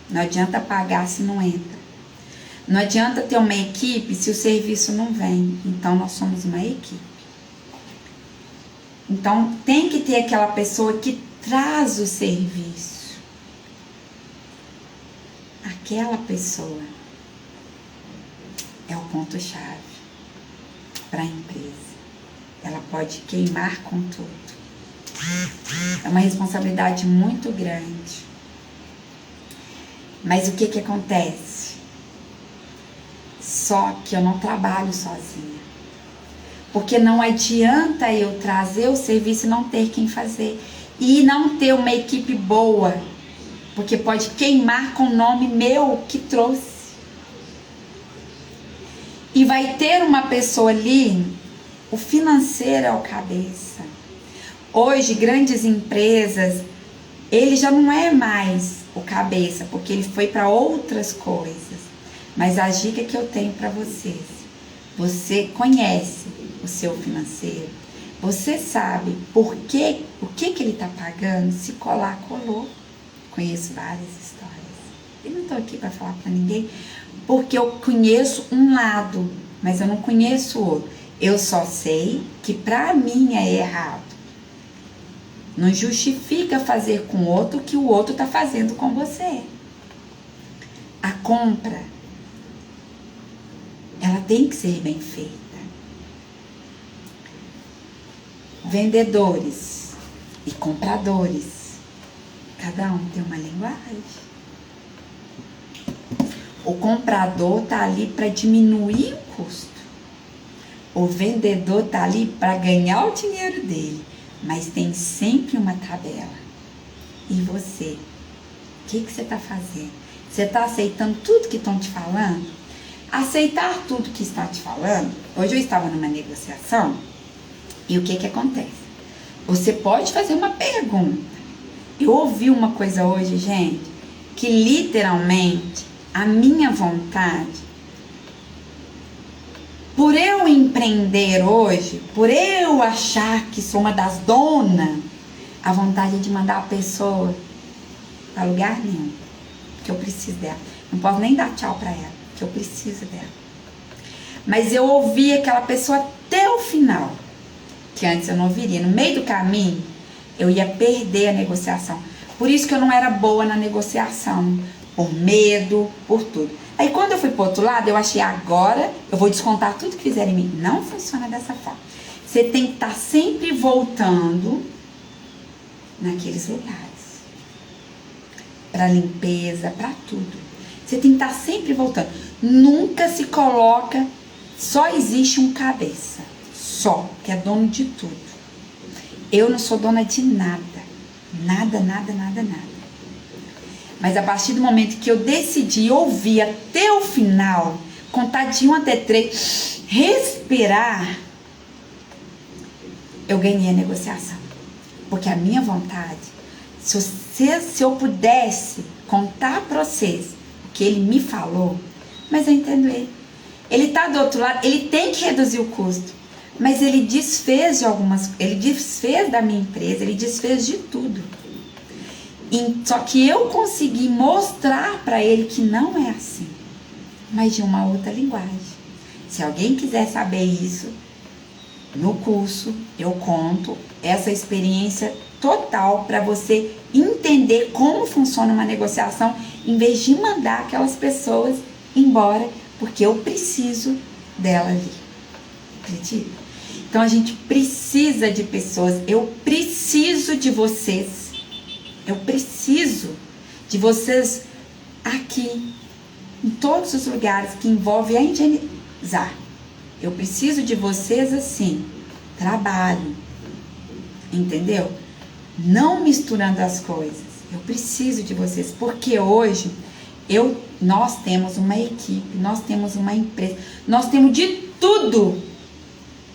Não adianta pagar se não entra. Não adianta ter uma equipe se o serviço não vem. Então, nós somos uma equipe. Então, tem que ter aquela pessoa que traz o serviço. Aquela pessoa é o ponto-chave para a empresa. Ela pode queimar com tudo. É uma responsabilidade muito grande. Mas o que que acontece? Só que eu não trabalho sozinha. Porque não adianta eu trazer o serviço e não ter quem fazer. E não ter uma equipe boa. Porque pode queimar com o nome meu que trouxe. E vai ter uma pessoa ali, o financeiro é o cabeça. Hoje, grandes empresas, ele já não é mais o cabeça, porque ele foi para outras coisas. Mas a dica que eu tenho para vocês, você conhece o seu financeiro, você sabe o que ele está pagando, se colar, colou. Conheço várias histórias. Eu não estou aqui para falar para ninguém, porque eu conheço um lado, mas eu não conheço o outro. Eu só sei que para mim é errado. Não justifica fazer com o outro o que o outro está fazendo com você. A compra, ela tem que ser bem feita. Vendedores e compradores, cada um tem uma linguagem. O comprador está ali para diminuir o custo. O vendedor está ali para ganhar o dinheiro dele. Mas tem sempre uma tabela. E você? O que você está fazendo? Você está aceitando tudo que estão te falando? Aceitar tudo que está te falando. Hoje eu estava numa negociação. E o que acontece? Você pode fazer uma pergunta. Eu ouvi uma coisa hoje, gente, que literalmente a minha vontade, por eu empreender hoje, por eu achar que sou uma das donas, a vontade é de mandar a pessoa para lugar nenhum, porque eu preciso dela. Não posso nem dar tchau para ela, porque eu preciso dela. Mas eu ouvi aquela pessoa até o final, que antes eu não ouviria. No meio do caminho, eu ia perder a negociação. Por isso que eu não era boa na negociação, por medo, por tudo. Aí quando eu fui pro outro lado, eu achei, agora eu vou descontar tudo que fizeram em mim. Não funciona dessa forma. Você tem que estar sempre voltando naqueles lugares. Para limpeza, para tudo. Você tem que estar sempre voltando. Nunca se coloca, só existe um cabeça. Só, que é dono de tudo. Eu não sou dona de nada. Nada, nada, nada, nada. Mas a partir do momento que eu decidi ouvir até o final, contar de 1 até 3, respirar, eu ganhei a negociação. Porque a minha vontade, se eu pudesse contar para vocês o que ele me falou, mas eu entendo ele. Ele está do outro lado, ele tem que reduzir o custo. Mas ele desfez ele desfez da minha empresa, ele desfez de tudo. Só que eu consegui mostrar para ele que não é assim, mas de uma outra linguagem. Se alguém quiser saber isso, no curso eu conto essa experiência total para você entender como funciona uma negociação, em vez de mandar aquelas pessoas embora, porque eu preciso dela ali. Acredita? Então a gente precisa de pessoas, eu preciso de vocês. Eu preciso de vocês aqui, em todos os lugares que envolve a higienizar. Eu preciso de vocês assim, trabalho, entendeu? Não misturando as coisas. Eu preciso de vocês, porque hoje nós temos uma equipe, nós temos uma empresa, nós temos de tudo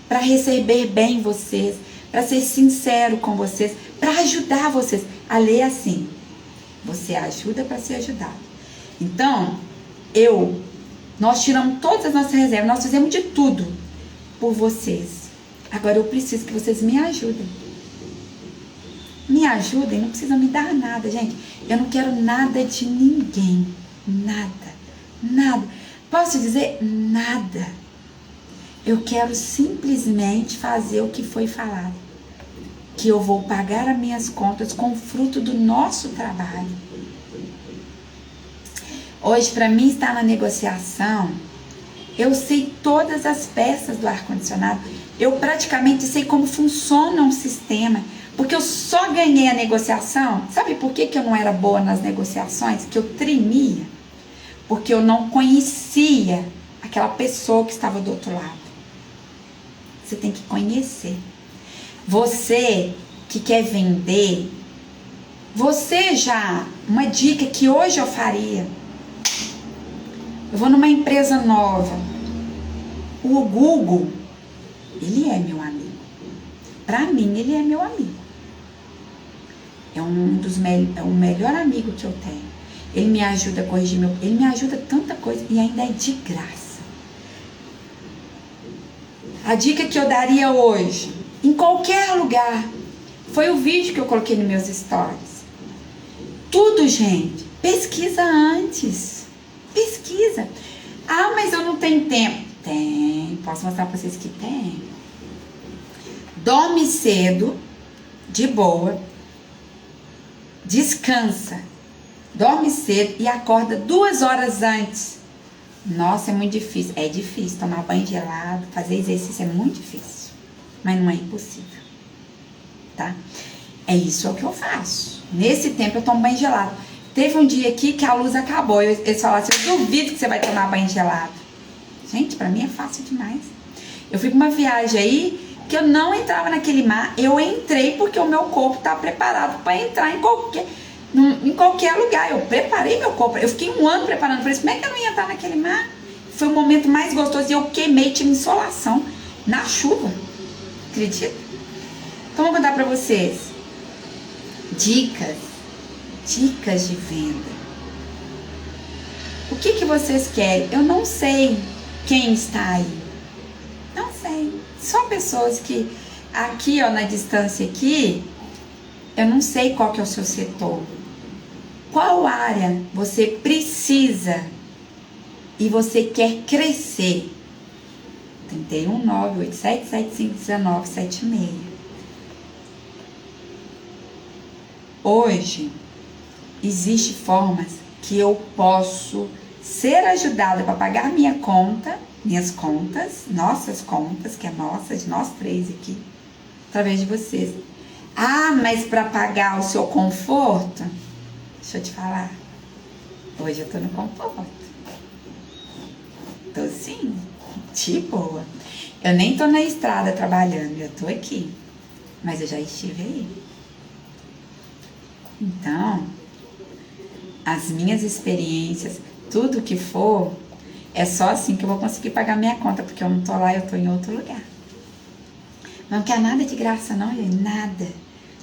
para receber bem vocês, para ser sincero com vocês, para ajudar vocês. A lei é assim, você ajuda para ser ajudado. Então, nós tiramos todas as nossas reservas, nós fizemos de tudo por vocês. Agora eu preciso que vocês me ajudem. Me ajudem, não precisa me dar nada, gente. Eu não quero nada de ninguém. Nada. Nada. Posso dizer nada. Eu quero simplesmente fazer o que foi falado. Que eu vou pagar as minhas contas com o fruto do nosso trabalho. Hoje, para mim, estar na negociação, eu sei todas as peças do ar-condicionado. Eu praticamente sei como funciona um sistema. Porque eu só ganhei a negociação. Sabe por que eu não era boa nas negociações? Que eu tremia. Porque eu não conhecia aquela pessoa que estava do outro lado. Você tem que conhecer. Você que quer vender, uma dica que hoje eu faria. Eu vou numa empresa nova. O Google, ele é meu amigo. Para mim, ele é meu amigo. É o melhor amigo que eu tenho. Ele me ajuda a corrigir ele me ajuda tanta coisa e ainda é de graça. A dica que eu daria hoje, em qualquer lugar, foi o vídeo que eu coloquei nos meus stories. Tudo, gente, pesquisa antes. Pesquisa. Ah, mas eu não tenho tempo. Tem, posso mostrar pra vocês que tem. Dorme cedo, de boa, descansa. Dorme cedo e acorda 2 horas antes. Nossa, é muito difícil. É difícil tomar banho gelado, fazer exercício é muito difícil. Mas não é impossível, tá? É isso que eu faço. Nesse tempo eu tomo banho gelado. Teve um dia aqui que a luz acabou. Eles falaram assim, eu duvido que você vai tomar banho gelado. Gente, pra mim é fácil demais. Eu fui pra uma viagem aí que eu não entrava naquele mar. Eu entrei porque o meu corpo tá preparado pra entrar em qualquer lugar. Eu preparei meu corpo. Eu fiquei 1 ano preparando por isso. Como é que eu não ia entrar naquele mar? Foi o momento mais gostoso. E eu queimei, tive insolação na chuva. Acredita? Então, vou contar pra vocês. Dicas de venda. O que vocês querem? Eu não sei quem está aí. Não sei. Só pessoas que aqui, ó, na distância aqui, eu não sei qual que é o seu setor. Qual área você precisa e você quer crescer? 31987751976. Hoje, existem formas que eu posso ser ajudada para pagar minhas contas, nossas contas, que é nossa, de nós 3 aqui, através de vocês. Ah, mas para pagar o seu conforto, deixa eu te falar, hoje eu tô no conforto. Tô sim, de boa. Eu nem tô na estrada trabalhando, eu tô aqui, mas eu já estive aí. Então, as minhas experiências, tudo que for, é só assim que eu vou conseguir pagar minha conta, porque eu não tô lá, eu tô em outro lugar. Não quer nada de graça não, gente, nada.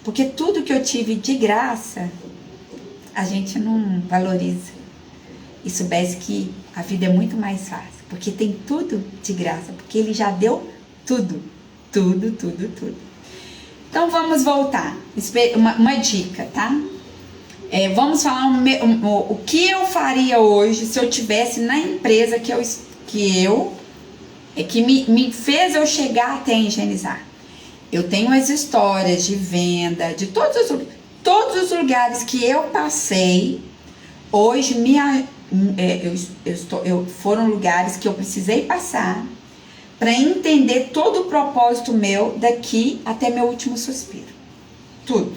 Porque tudo que eu tive de graça, a gente não valoriza. E soubesse que a vida é muito mais fácil, porque tem tudo de graça, porque ele já deu tudo. Então vamos voltar, uma dica, tá? Vamos falar o que eu faria hoje se eu tivesse na empresa que me fez eu chegar até higienizar. Eu tenho as histórias de venda de todos os lugares que eu passei. Hoje foram lugares que eu precisei passar para entender todo o propósito meu daqui até meu último suspiro. Tudo.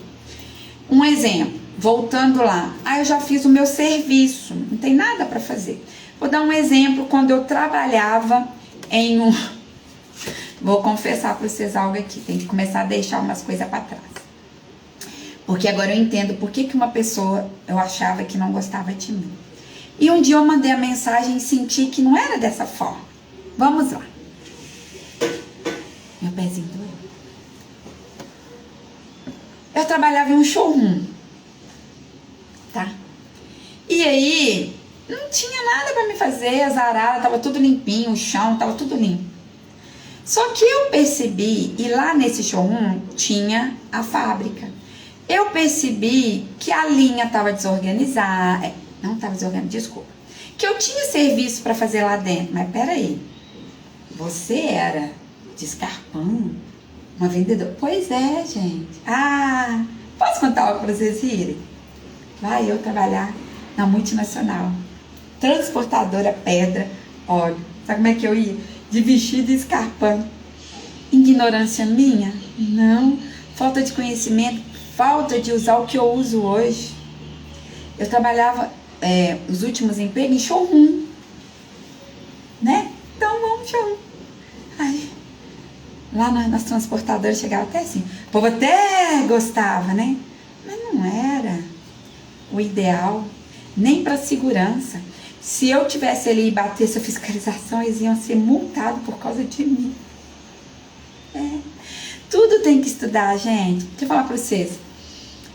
Um exemplo, voltando lá. Eu já fiz o meu serviço, não tem nada para fazer. Vou dar um exemplo, quando eu trabalhava em um... Vou confessar para vocês algo aqui, tem que começar a deixar umas coisas para trás. Porque agora eu entendo por que uma pessoa eu achava que não gostava de mim. E um dia eu mandei a mensagem e senti que não era dessa forma. Vamos lá. Meu pezinho doeu. Eu trabalhava em um showroom, tá? E aí, não tinha nada pra me fazer, azarada, tava tudo limpinho, o chão tava tudo limpo. Só que eu percebi, e lá nesse showroom tinha a fábrica. eu percebi que a linha estava desorganizada. Não estava desorganizada, desculpa. Que eu tinha serviço para fazer lá dentro. Mas peraí, você era de escarpão? Uma vendedora? Pois é, gente. Ah, posso contar algo para vocês irem? Vai eu trabalhar na multinacional, transportadora pedra, óleo. Sabe como é que eu ia? De vestido e escarpão. Ignorância minha? Não. Falta de conhecimento, falta de usar o que eu uso hoje. Eu trabalhava os últimos empregos em showroom, né? Então vamos showroom. Aí, lá nas transportadoras chegava até assim, o povo até gostava, né? Mas não era o ideal, nem para segurança. Se eu tivesse ali e batesse a fiscalização, eles iam ser multados por causa de mim. Tudo tem que estudar, gente. Deixa eu falar para vocês.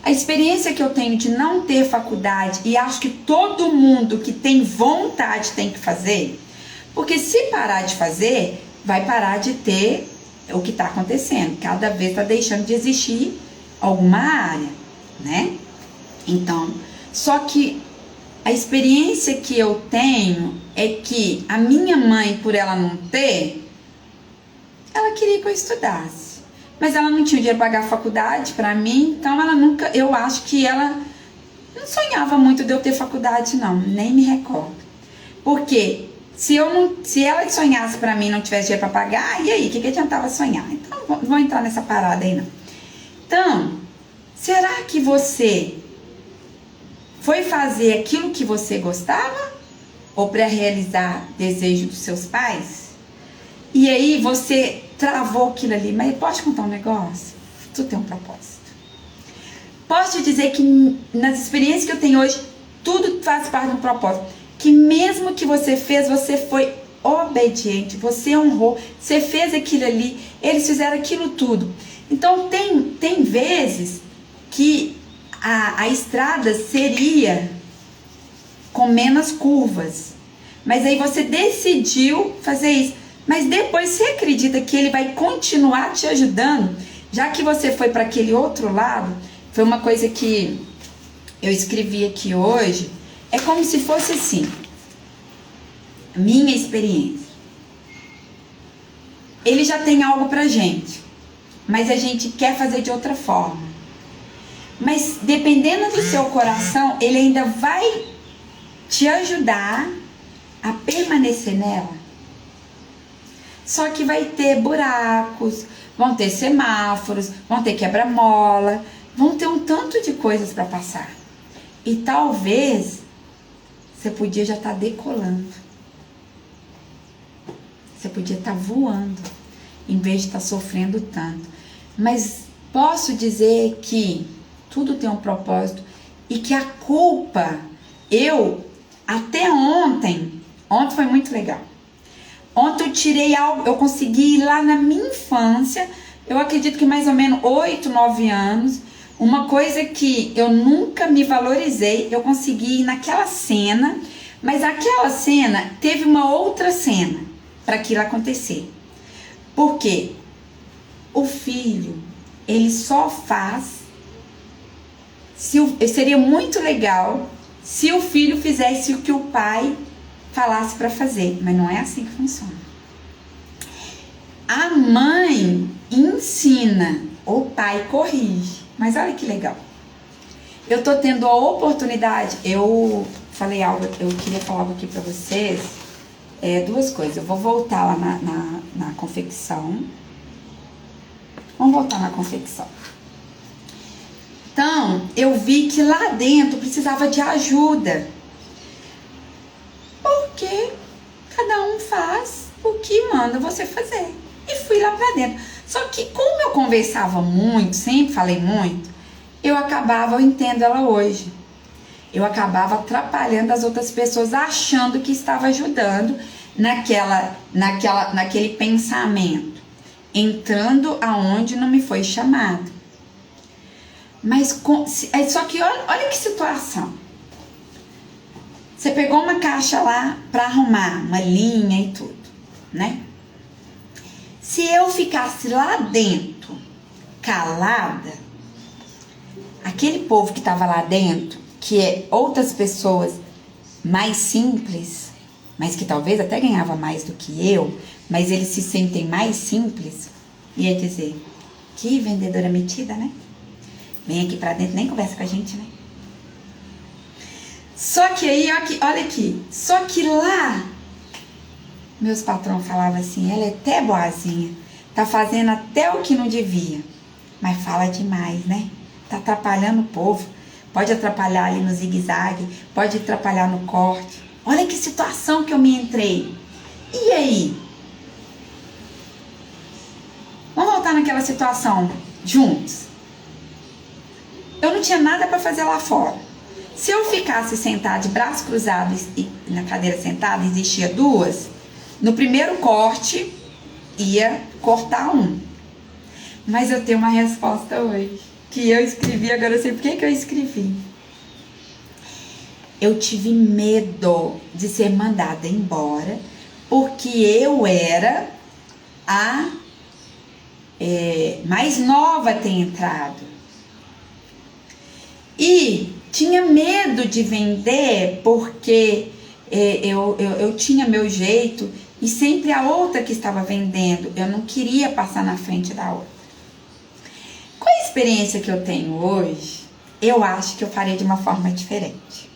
A experiência que eu tenho de não ter faculdade, e acho que todo mundo que tem vontade tem que fazer, porque se parar de fazer, vai parar de ter o que está acontecendo. Cada vez está deixando de existir alguma área, né? Então, só que a experiência que eu tenho é que a minha mãe, por ela não ter, ela queria que eu estudasse. Mas ela não tinha dinheiro para pagar a faculdade para mim, então ela nunca, eu acho que ela não sonhava muito de eu ter faculdade não, nem me recordo. Porque se ela sonhasse para mim e não tivesse dinheiro para pagar, e aí, o que adiantava sonhar? Então não vou entrar nessa parada aí não. Então, será que você foi fazer aquilo que você gostava ou para realizar desejo dos seus pais? E aí você travou aquilo ali. Mas posso te contar um negócio? Tu tem um propósito. Posso te dizer que nas experiências que eu tenho hoje, tudo faz parte de um propósito. Que mesmo que você fez, você foi obediente, você honrou, você fez aquilo ali, eles fizeram aquilo tudo. Então tem vezes que a estrada seria com menos curvas, mas aí você decidiu fazer isso. Mas depois você acredita que ele vai continuar te ajudando, já que você foi para aquele outro lado? Foi uma coisa que eu escrevi aqui hoje. É como se fosse assim, minha experiência. Ele já tem algo pra gente, mas a gente quer fazer de outra forma. Mas dependendo do seu coração, ele ainda vai te ajudar a permanecer nela. Só que vai ter buracos, vão ter semáforos, vão ter quebra-mola, vão ter um tanto de coisas para passar. E talvez você podia já estar decolando. Você podia estar voando, em vez de estar sofrendo tanto. Mas posso dizer que tudo tem um propósito e que a culpa, até ontem foi muito legal. Ontem eu tirei algo, eu consegui ir lá na minha infância, eu acredito que mais ou menos 8, 9 anos, uma coisa que eu nunca me valorizei, eu consegui ir naquela cena, mas aquela cena teve uma outra cena para aquilo acontecer. Porque o filho, ele só faz, seria muito legal se o filho fizesse o que o pai falasse para fazer, mas não é assim que funciona. A mãe ensina, o pai corrige. Mas olha que legal. Eu tô tendo a oportunidade, eu falei algo, eu queria falar algo aqui para vocês, duas coisas. Eu vou voltar lá na confecção. Vamos voltar na confecção. Então, eu vi que lá dentro precisava de ajuda. Porque cada um faz o que manda você fazer. E fui lá pra dentro. Só que como eu conversava muito, sempre falei muito, eu entendo ela hoje, eu acabava atrapalhando as outras pessoas, achando que estava ajudando naquele pensamento, entrando aonde não me foi chamado. Mas só que olha que situação. Você pegou uma caixa lá para arrumar, uma linha e tudo, né? Se eu ficasse lá dentro, calada, aquele povo que estava lá dentro, que é outras pessoas mais simples, mas que talvez até ganhava mais do que eu, mas eles se sentem mais simples, ia dizer, que vendedora metida, né? Vem aqui pra dentro, nem conversa com a gente, né? Só que aí, olha aqui, só que lá, meus patrões falavam assim, ela é até boazinha, tá fazendo até o que não devia, mas fala demais, né? Tá atrapalhando o povo, pode atrapalhar ali no zigue-zague, pode atrapalhar no corte. Olha que situação que eu me entrei. E aí? Vamos voltar naquela situação juntos. Eu não tinha nada para fazer lá fora. Se eu ficasse sentada de braços cruzados e na cadeira sentada, existia duas, no primeiro corte ia cortar um. Mas eu tenho uma resposta hoje, que eu escrevi, agora eu sei por que eu escrevi. Eu tive medo de ser mandada embora, porque eu era a mais nova a ter entrado. E tinha medo de vender, porque eu tinha meu jeito e sempre a outra que estava vendendo. Eu não queria passar na frente da outra. Com a experiência que eu tenho hoje, eu acho que eu faria de uma forma diferente.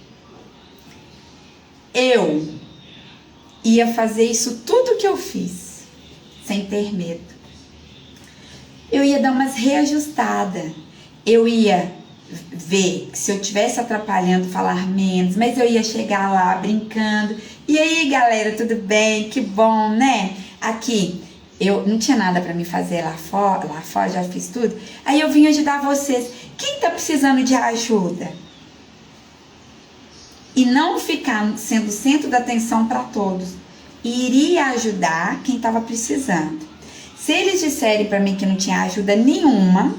Eu ia fazer isso tudo que eu fiz, sem ter medo. Eu ia dar umas reajustadas. Eu ia ver que se eu estivesse atrapalhando, falar menos, mas eu ia chegar lá brincando. E aí, galera, tudo bem? Que bom, né? Aqui, eu não tinha nada para me fazer lá fora já fiz tudo. Aí eu vim ajudar vocês. Quem tá precisando de ajuda? E não ficar sendo centro da atenção para todos. Iria ajudar quem estava precisando. Se eles disserem para mim que não tinha ajuda nenhuma,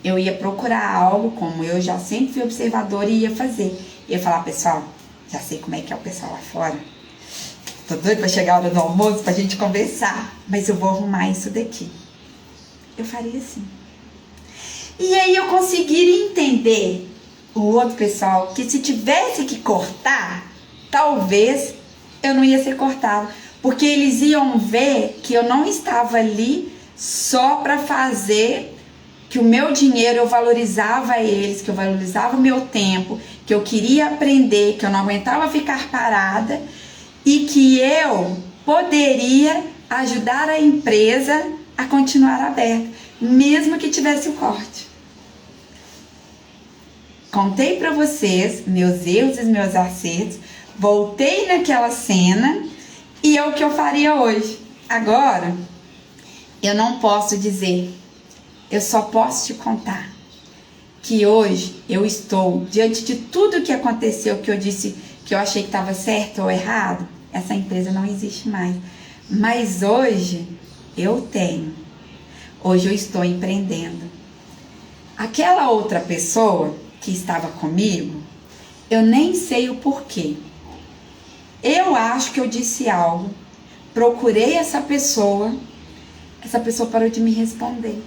eu ia procurar algo, como eu já sempre fui observadora, e ia fazer. Ia falar, pessoal, já sei como é que é o pessoal lá fora. Tô doida para chegar a hora do almoço pra gente conversar, mas eu vou arrumar isso daqui. Eu faria assim. E aí eu conseguiria entender o outro pessoal, que se tivesse que cortar, talvez eu não ia ser cortada, porque eles iam ver que eu não estava ali só para fazer, que o meu dinheiro eu valorizava eles, que eu valorizava o meu tempo, que eu queria aprender, que eu não aguentava ficar parada e que eu poderia ajudar a empresa a continuar aberta, mesmo que tivesse o corte. Contei para vocês meus erros e meus acertos, voltei naquela cena e é o que eu faria hoje. Agora, eu não posso dizer, eu só posso te contar que hoje eu estou, diante de tudo que aconteceu, que eu disse que eu achei que estava certo ou errado, essa empresa não existe mais. Mas hoje eu tenho, hoje eu estou empreendendo. Aquela outra pessoa que estava comigo, eu nem sei o porquê. Eu acho que eu disse algo, procurei essa pessoa parou de me responder.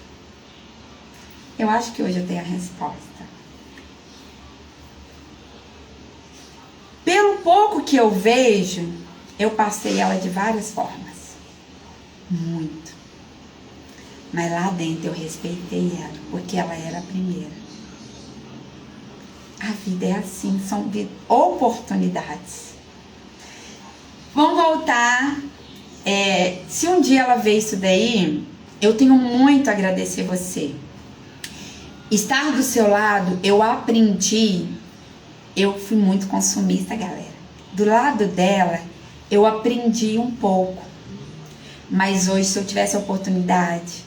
Eu acho que hoje eu tenho a resposta. Pelo pouco que eu vejo, eu passei ela de várias formas. Muito. Mas lá dentro eu respeitei ela, porque ela era a primeira. A vida é assim, são oportunidades. Vamos voltar. Se um dia ela ver isso daí, eu tenho muito a agradecer você. Estar do seu lado, eu aprendi. Eu fui muito consumista, galera. Do lado dela, eu aprendi um pouco. Mas hoje, se eu tivesse a oportunidade,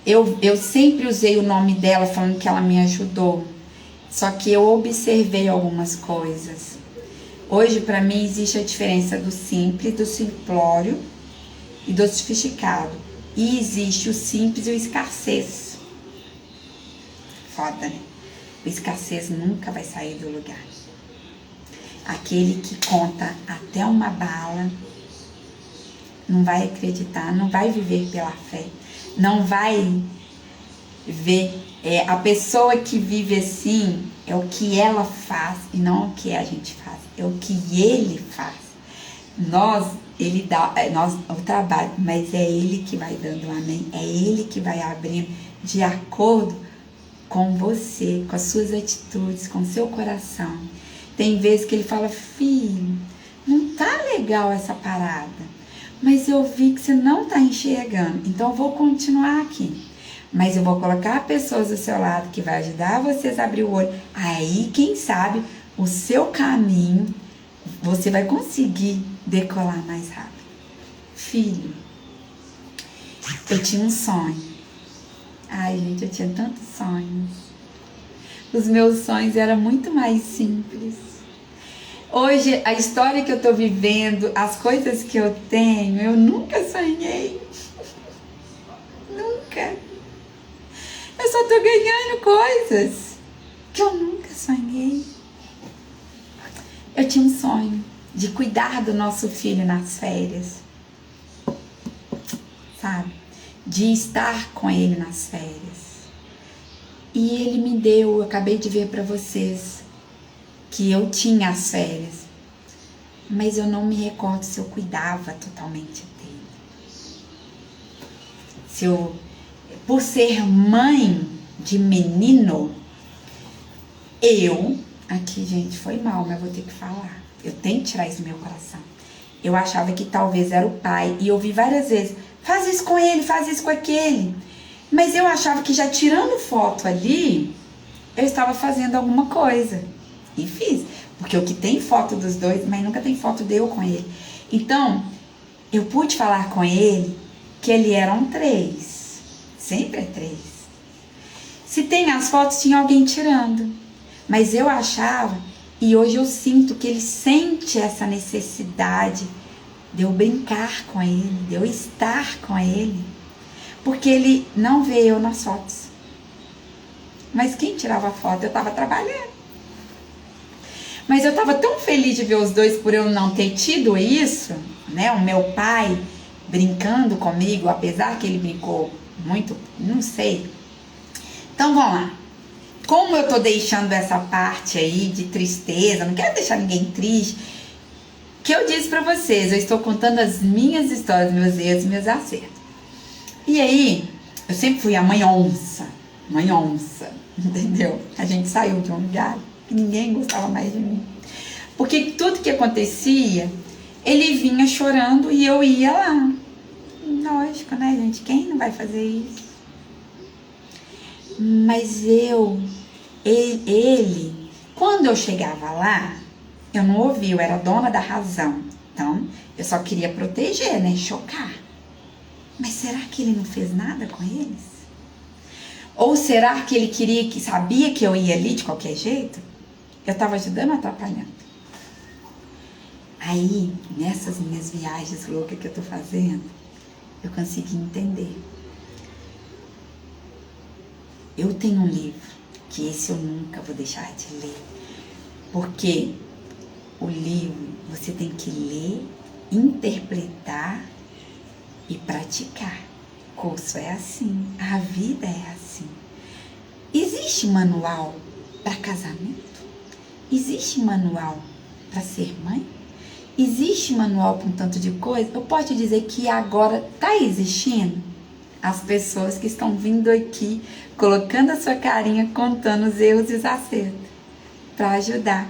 eu sempre usei o nome dela falando que ela me ajudou. Só que eu observei algumas coisas. Hoje, para mim, existe a diferença do simples, do simplório e do sofisticado. E existe o simples e o escassez. Foda, né? O escassez nunca vai sair do lugar. Aquele que conta até uma bala não vai acreditar, não vai viver pela fé, não vai ver a pessoa que vive assim, é o que ela faz e não o que a gente faz, é o que ele faz. Ele dá o trabalho, mas é ele que vai dando amém, é ele que vai abrindo de acordo com você, com as suas atitudes, com o seu coração. Tem vezes que ele fala, filho, não tá legal essa parada, mas eu vi que você não tá enxergando, então eu vou continuar aqui. Mas eu vou colocar pessoas do seu lado que vai ajudar vocês a abrir o olho. Aí, quem sabe, o seu caminho, você vai conseguir decolar mais rápido. Filho, eu tinha um sonho. Ai, gente, eu tinha tantos sonhos. Os meus sonhos eram muito mais simples. Hoje, a história que eu tô vivendo, as coisas que eu tenho, eu nunca sonhei. Nunca. Eu só tô ganhando coisas que eu nunca sonhei. Eu tinha um sonho de cuidar do nosso filho nas férias. Sabe? De estar com ele nas férias. E ele me deu, eu acabei de ver para vocês, que eu tinha as férias. Mas eu não me recordo se eu cuidava totalmente dele. Por ser mãe de menino, aqui, gente, foi mal, mas vou ter que falar. Eu tenho que tirar isso do meu coração. Eu achava que talvez era o pai, e eu vi várias vezes, faz isso com ele, faz isso com aquele. Mas eu achava que já tirando foto ali, eu estava fazendo alguma coisa. E fiz, porque o que tem foto dos dois, mas nunca tem foto de eu com ele. Então, eu pude falar com ele que ele era um 3. Sempre é 3. Se tem as fotos, tinha alguém tirando. Mas eu achava, e hoje eu sinto que ele sente essa necessidade de eu brincar com ele, de eu estar com ele. Porque ele não vê eu nas fotos. Mas quem tirava a foto? Eu estava trabalhando. Mas eu estava tão feliz de ver os dois por eu não ter tido isso, né? O meu pai brincando comigo, apesar que ele brincou muito, não sei. Então vamos lá. Como eu tô deixando essa parte aí de tristeza, não quero deixar ninguém triste, que eu disse pra vocês, eu estou contando as minhas histórias, meus erros e meus acertos. E aí, eu sempre fui a mãe onça, entendeu? A gente saiu de um lugar que ninguém gostava mais de mim. Porque tudo que acontecia, ele vinha chorando e eu ia lá. Lógico, né, gente? Quem não vai fazer isso? Mas ele, quando eu chegava lá, eu não ouvia, eu era dona da razão. Então, eu só queria proteger, né? Chocar. Mas será que ele não fez nada com eles? Ou será que ele sabia que eu ia ali de qualquer jeito? Eu estava ajudando ou atrapalhando? Aí, nessas minhas viagens loucas que eu tô fazendo, eu consegui entender. Eu tenho um livro, que esse eu nunca vou deixar de ler. Porque o livro você tem que ler, interpretar e praticar. O curso é assim, a vida é assim. Existe manual para casamento? Existe manual para ser mãe? Existe manual para um tanto de coisa? Eu posso te dizer que agora está existindo as pessoas que estão vindo aqui, colocando a sua carinha, contando os erros e os acertos, para ajudar.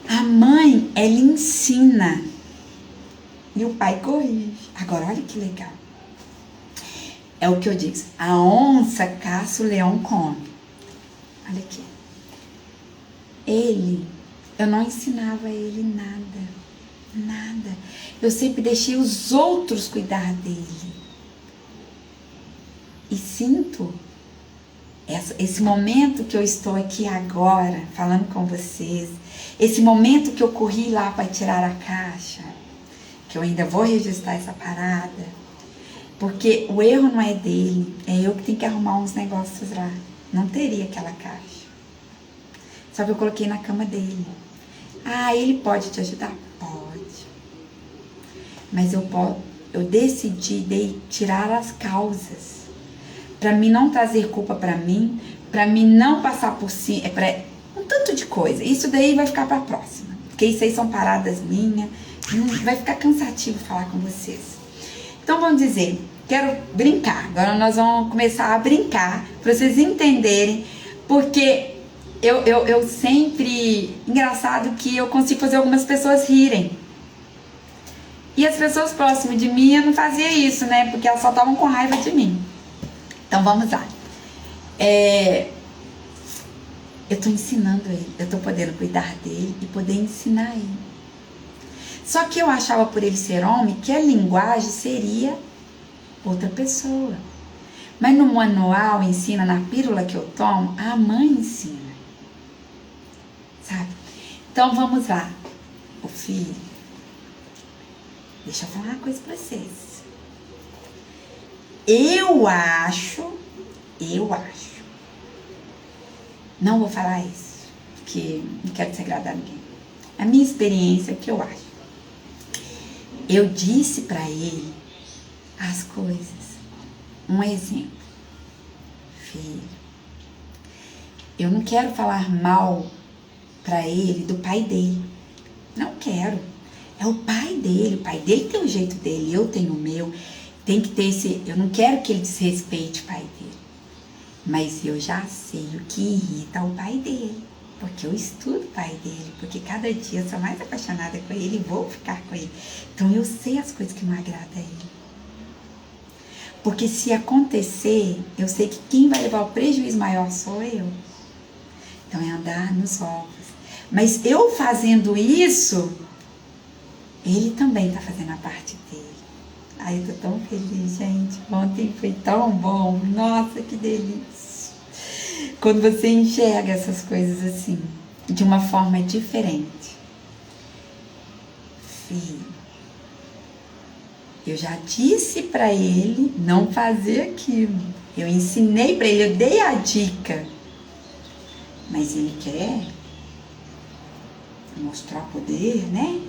A mãe, ela ensina e o pai corrige. Agora, olha que legal. É o que eu digo, a onça caça, o leão come. Olha aqui. Eu não ensinava ele nada. Eu sempre deixei os outros cuidar dele. E sinto esse momento que eu estou aqui agora, falando com vocês, esse momento que eu corri lá para tirar a caixa, que eu ainda vou registrar essa parada, porque o erro não é dele, é eu que tenho que arrumar uns negócios lá. Não teria aquela caixa. Só que eu coloquei na cama dele. Ah, ele pode te ajudar? Pode. Mas eu decidi tirar as causas. para mim não trazer culpa para mim não passar por cima, um tanto de coisa. Isso daí vai ficar para a próxima, porque isso aí são paradas minhas, vai ficar cansativo falar com vocês. Então vamos dizer, quero brincar. Agora nós vamos começar a brincar para vocês entenderem, porque eu sempre, engraçado que eu consigo fazer algumas pessoas rirem. E as pessoas próximas de mim, eu não fazia isso, né? Porque elas só estavam com raiva de mim. Então vamos lá. Eu tô ensinando ele, eu tô podendo cuidar dele e poder ensinar ele. Só que eu achava, por ele ser homem, que a linguagem seria outra pessoa. Mas no manual ensina, na pílula que eu tomo, a mãe ensina. Sabe? Então vamos lá. O filho, deixa eu falar uma coisa pra vocês. Eu acho, não vou falar isso, porque não quero desagradar ninguém. A minha experiência é o que eu acho. Eu disse pra ele as coisas. Um exemplo. Filho, eu não quero falar mal pra ele do pai dele. Não quero. É o pai dele tem o jeito dele, eu tenho o meu. Tem que ter esse... Eu não quero que ele desrespeite o pai dele. Mas eu já sei o que irrita o pai dele. Porque eu estudo o pai dele. Porque cada dia eu sou mais apaixonada com ele e vou ficar com ele. Então eu sei as coisas que não agradam a ele. Porque se acontecer, eu sei que quem vai levar o prejuízo maior sou eu. Então é andar nos ovos. Mas eu fazendo isso, ele também está fazendo a parte dele. Ai, eu tô tão feliz, gente. Ontem foi tão bom. Nossa, que delícia. Quando você enxerga essas coisas assim, de uma forma diferente. Filho, eu já disse pra ele não fazer aquilo. Eu ensinei pra ele, eu dei a dica. Mas ele quer mostrar poder, né?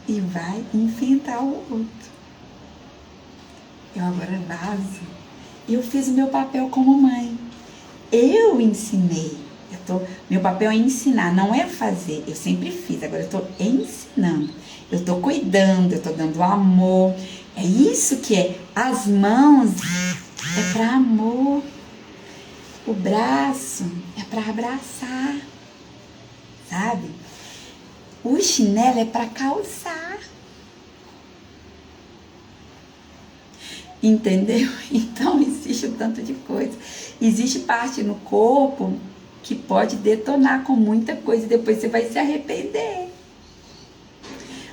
E vai enfrentar o outro. Eu agora vazo. Eu fiz o meu papel como mãe. Eu ensinei. Meu papel é ensinar, não é fazer. Eu sempre fiz, agora eu estou ensinando. Eu estou cuidando, eu estou dando amor. É isso que é. As mãos é para amor. O braço é para abraçar. Sabe? O chinelo é para calçar. Entendeu? Então existe um tanto de coisa. Existe parte no corpo que pode detonar com muita coisa e depois você vai se arrepender.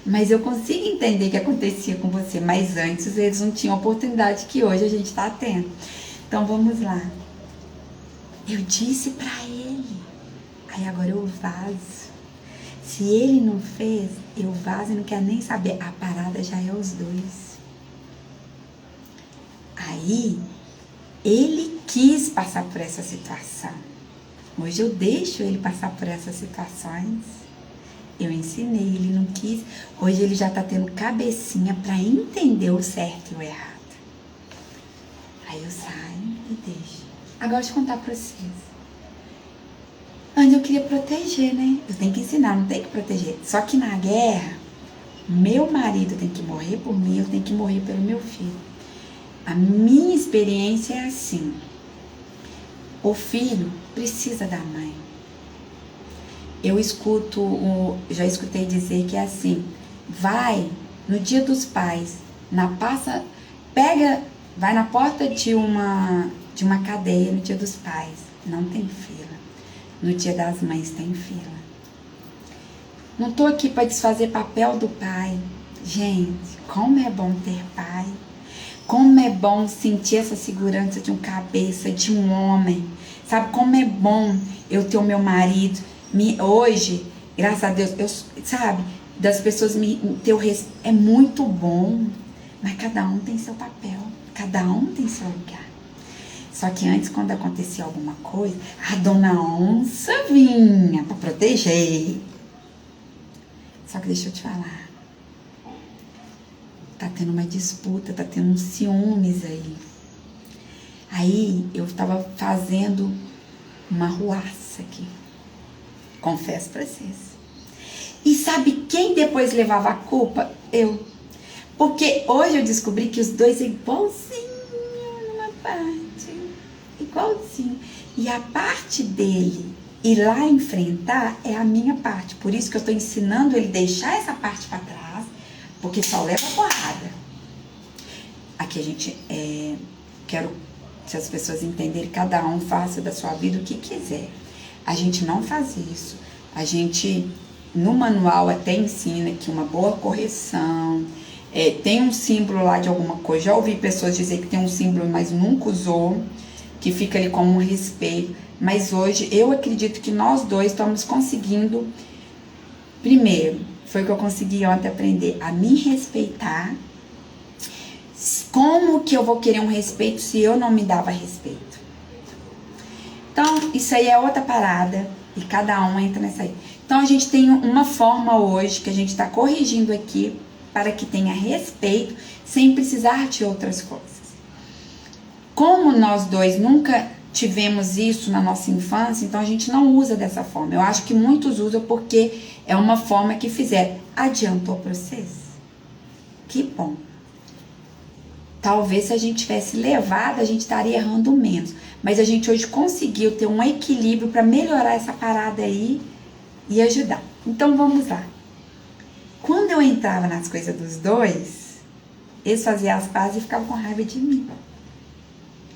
Mas eu consigo entender o que acontecia com você, mas antes eles não tinham a oportunidade que hoje a gente está tendo. Então vamos lá. Eu disse pra ele, aí agora eu vazo. Se ele não fez, eu vazo e não quero nem saber. A parada já é os dois. Aí, ele quis passar por essa situação. Hoje eu deixo ele passar por essas situações. Eu ensinei, ele não quis. Hoje ele já está tendo cabecinha para entender o certo e o errado. Aí eu saio e deixo. Agora deixa eu contar para vocês. Antes eu queria proteger, né? Eu tenho que ensinar, não tem que proteger. Só que na guerra, meu marido tem que morrer por mim, eu tenho que morrer pelo meu filho. A minha experiência é assim. O filho precisa da mãe. Eu já escutei dizer que é assim. Vai no dia dos pais, vai na porta de uma cadeia no dia dos pais. Não tem fila. No dia das mães tem fila. Não tô aqui para desfazer papel do pai. Gente, como é bom ter pai. Como é bom sentir essa segurança de um cabeça, de um homem. Sabe como é bom eu ter o meu marido. Hoje, graças a Deus, sabe, das pessoas ter o respeito. É muito bom. Mas cada um tem seu papel. Cada um tem seu lugar. Só que antes, quando acontecia alguma coisa, a dona onça vinha para proteger. Só que deixa eu te falar. Tá tendo uma disputa, tá tendo uns ciúmes aí. Aí eu estava fazendo uma ruaça aqui, confesso pra vocês. E sabe quem depois levava a culpa? Eu. Porque hoje eu descobri que os dois é igualzinho numa parte. Igualzinho. E a parte dele ir lá enfrentar é a minha parte. Por isso que eu tô ensinando ele deixar essa parte pra trás, porque só leva porrada. Aqui a gente quero que as pessoas entenderem, cada um faça da sua vida o que quiser. A gente não faz isso. A gente, no manual até ensina que uma boa correção, tem um símbolo lá de alguma coisa. Já ouvi pessoas dizer que tem um símbolo, mas nunca usou, que fica ali como um respeito. Mas hoje eu acredito que nós dois estamos conseguindo, primeiro, foi o que eu consegui ontem aprender, a me respeitar. Como que eu vou querer um respeito se eu não me dava respeito? Então, isso aí é outra parada e cada um entra nessa aí. Então, a gente tem uma forma hoje que a gente está corrigindo aqui para que tenha respeito sem precisar de outras coisas. Como nós dois nunca tivemos isso na nossa infância, então a gente não usa dessa forma. Eu acho que muitos usam porque é uma forma que fizeram. Adiantou para vocês? Que bom. Talvez se a gente tivesse levado, a gente estaria errando menos. Mas a gente hoje conseguiu ter um equilíbrio para melhorar essa parada aí e ajudar. Então vamos lá. Quando eu entrava nas coisas dos dois, eles faziam as pazes e ficavam com raiva de mim.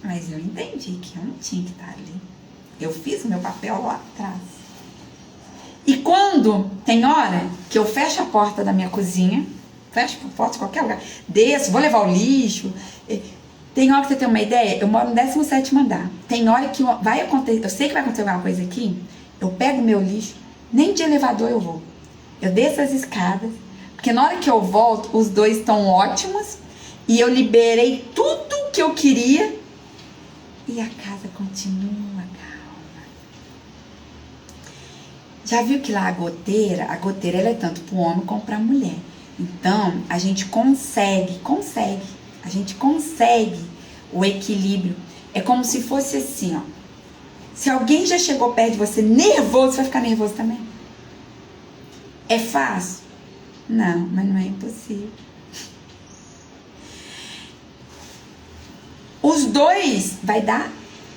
Mas eu entendi que eu não tinha que estar ali. Eu fiz o meu papel lá atrás. E quando tem hora que eu fecho a porta da minha cozinha, fecho a porta de qualquer lugar, desço, vou levar o lixo. Tem hora que você tem uma ideia, eu moro no 17º andar. Tem hora que vai acontecer, eu sei que vai acontecer alguma coisa aqui, eu pego meu lixo, nem de elevador eu vou. Eu desço as escadas, porque na hora que eu volto, os dois estão ótimos, e eu liberei tudo que eu queria, e a casa continua calma. Já viu que lá a goteira ela é tanto para o homem como para a mulher. Então, a gente consegue o equilíbrio. É como se fosse assim, ó. Se alguém já chegou perto de você nervoso, você vai ficar nervoso também? É fácil? Não, mas não é impossível. Os dois vai dar,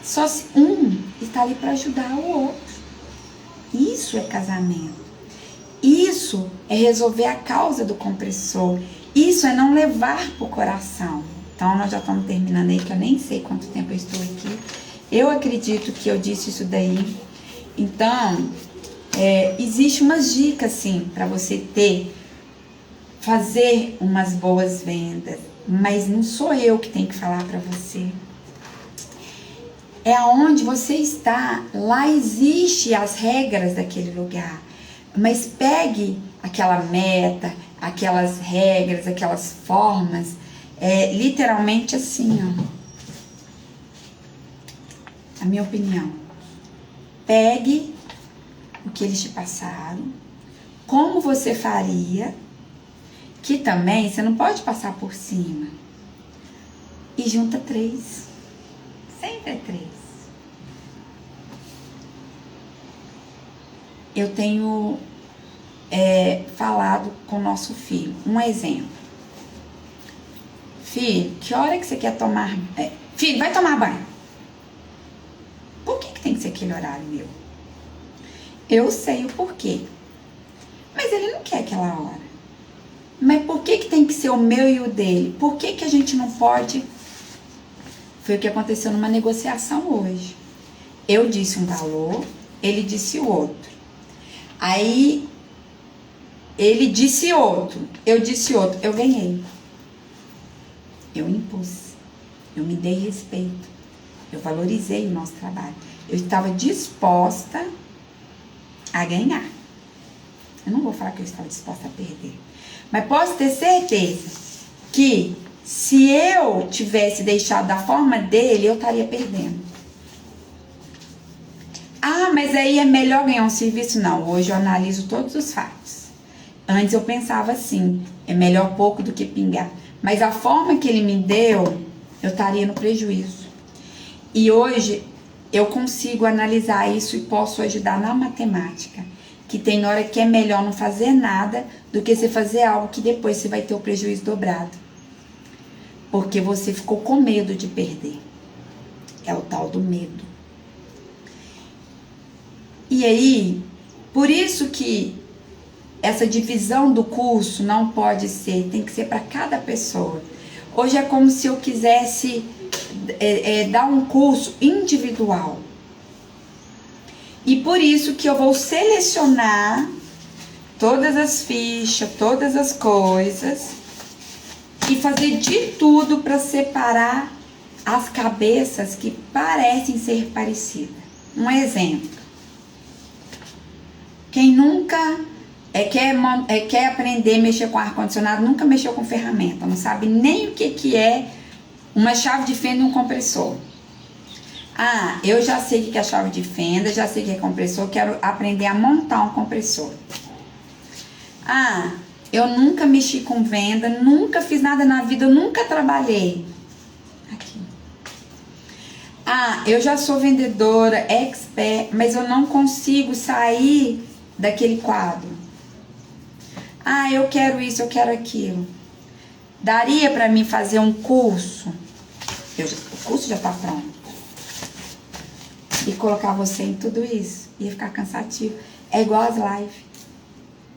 só se um está ali para ajudar o outro. Isso é casamento. Isso é resolver a causa do compressor. Isso é não levar pro coração. Então, nós já estamos terminando aí, que eu nem sei quanto tempo eu estou aqui. Eu acredito que eu disse isso daí. Então, existe umas dicas, assim, para você fazer umas boas vendas. Mas não sou eu que tenho que falar para você. É aonde você está. Lá existe as regras daquele lugar. Mas pegue aquela meta, aquelas regras, aquelas formas, literalmente assim, ó. A minha opinião. Pegue o que eles te passaram, como você faria, que também você não pode passar por cima. E junta 3. Sempre é 3. Eu tenho falado com o nosso filho. Um exemplo. Filho, que hora que você quer tomar... filho, vai tomar banho. Por que tem que ser aquele horário meu? Eu sei o porquê. Mas ele não quer aquela hora. Mas por que tem que ser o meu e o dele? Por que a gente não pode... Foi o que aconteceu numa negociação hoje. Eu disse um valor, ele disse o outro. Aí, ele disse outro, eu disse outro, eu ganhei. Eu impus, eu me dei respeito, eu valorizei o nosso trabalho. Eu estava disposta a ganhar. Eu não vou falar que eu estava disposta a perder. Mas posso ter certeza que se eu tivesse deixado da forma dele, eu estaria perdendo. Ah, mas aí é melhor ganhar um serviço? Não, hoje eu analiso todos os fatos. Antes eu pensava assim, é melhor pouco do que pingar. Mas a forma que ele me deu, eu estaria no prejuízo. E hoje eu consigo analisar isso e posso ajudar na matemática. Que tem hora que é melhor não fazer nada do que você fazer algo que depois você vai ter o prejuízo dobrado. Porque você ficou com medo de perder. É o tal do medo. E aí, por isso que essa divisão do curso não pode ser, tem que ser para cada pessoa. Hoje é como se eu quisesse dar um curso individual. E por isso que eu vou selecionar todas as fichas, todas as coisas e fazer de tudo para separar as cabeças que parecem ser parecidas. Um exemplo. Quem nunca quer aprender a mexer com ar-condicionado, nunca mexeu com ferramenta, não sabe nem o que é uma chave de fenda e um compressor. Ah, eu já sei o que é chave de fenda, já sei o que é compressor, quero aprender a montar um compressor. Ah, eu nunca mexi com venda, nunca fiz nada na vida, eu nunca trabalhei. Aqui. Ah, eu já sou vendedora, expert, mas eu não consigo sair daquele quadro. Ah, eu quero isso, eu quero aquilo. Daria para mim fazer um curso? O curso já está pronto. E colocar você em tudo isso. Ia ficar cansativo. É igual as lives.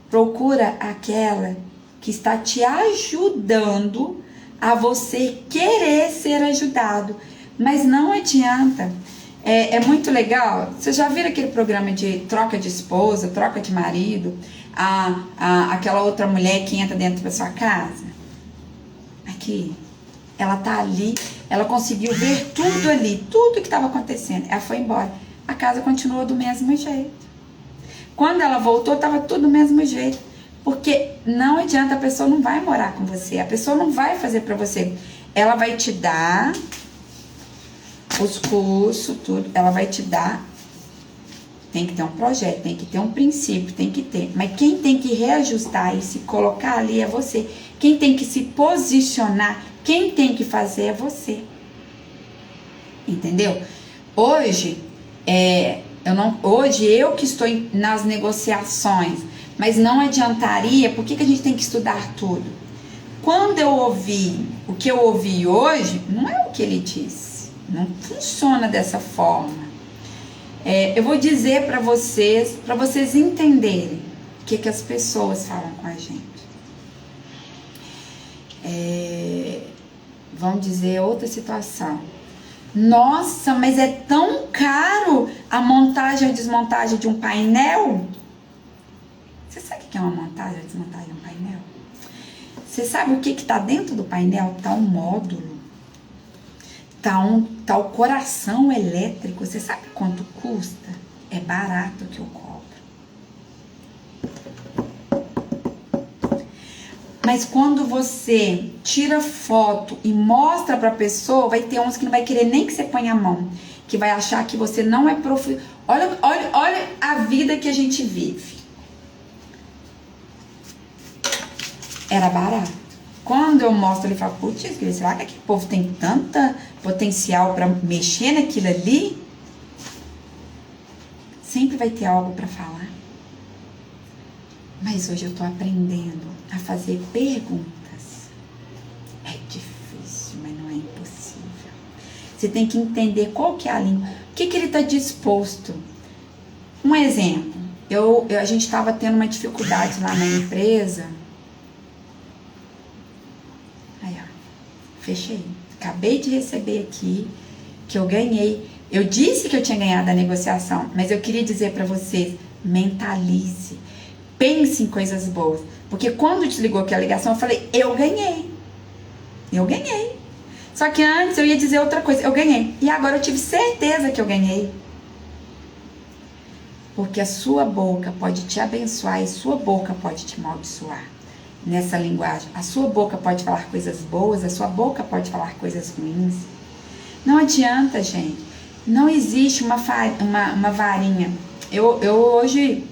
Procura aquela que está te ajudando a você querer ser ajudado. Mas não adianta. É muito legal. Você já viram aquele programa de troca de esposa, troca de marido? Aquela outra mulher que entra dentro da sua casa? Aqui. Ela tá ali, ela conseguiu ver tudo ali, tudo que estava acontecendo. Ela foi embora. A casa continuou do mesmo jeito. Quando ela voltou, estava tudo do mesmo jeito. Porque não adianta, a pessoa não vai morar com você. A pessoa não vai fazer para você. Ela vai te dar os cursos, tudo. Ela vai te dar. Tem que ter um projeto, tem que ter um princípio, tem que ter. Mas quem tem que reajustar e se colocar ali é você. Quem tem que se posicionar, quem tem que fazer é você. Entendeu? Hoje, eu que estou nas negociações, mas não adiantaria, por que a gente tem que estudar tudo? Quando eu ouvi o que eu ouvi hoje, não é o que ele disse. Não funciona dessa forma. Eu vou dizer para vocês entenderem o que as pessoas falam com a gente. Vamos dizer outra situação. Nossa, mas é tão caro a montagem e a desmontagem de um painel? Você sabe o que é uma montagem e desmontagem de um painel? Você sabe o que está dentro do painel? Está um módulo. Tá o coração elétrico. Você sabe quanto custa? É barato que eu cobro. Mas quando você tira foto e mostra pra pessoa, vai ter uns que não vai querer nem que você ponha a mão. Que vai achar que você não é profissional. Olha a vida que a gente vive. Era barato. Quando eu mostro, ele fala, putz, será que aquele povo tem tanta potencial para mexer naquilo ali? Sempre vai ter algo para falar. Mas hoje eu tô aprendendo a fazer perguntas. É difícil, mas não é impossível. Você tem que entender qual que é a língua. O que ele tá disposto. Um exemplo. A gente estava tendo uma dificuldade lá na empresa. Aí, ó. Fechei. Acabei de receber aqui que eu ganhei. Eu disse que eu tinha ganhado a negociação, mas eu queria dizer para vocês, mentalize. Pense em coisas boas. Porque quando desligou aquela ligação, eu falei, eu ganhei. Eu ganhei. Só que antes eu ia dizer outra coisa, eu ganhei. E agora eu tive certeza que eu ganhei. Porque a sua boca pode te abençoar e sua boca pode te amaldiçoar. Nessa linguagem. A sua boca pode falar coisas boas, a sua boca pode falar coisas ruins. Não adianta, gente. Não existe uma varinha. Eu hoje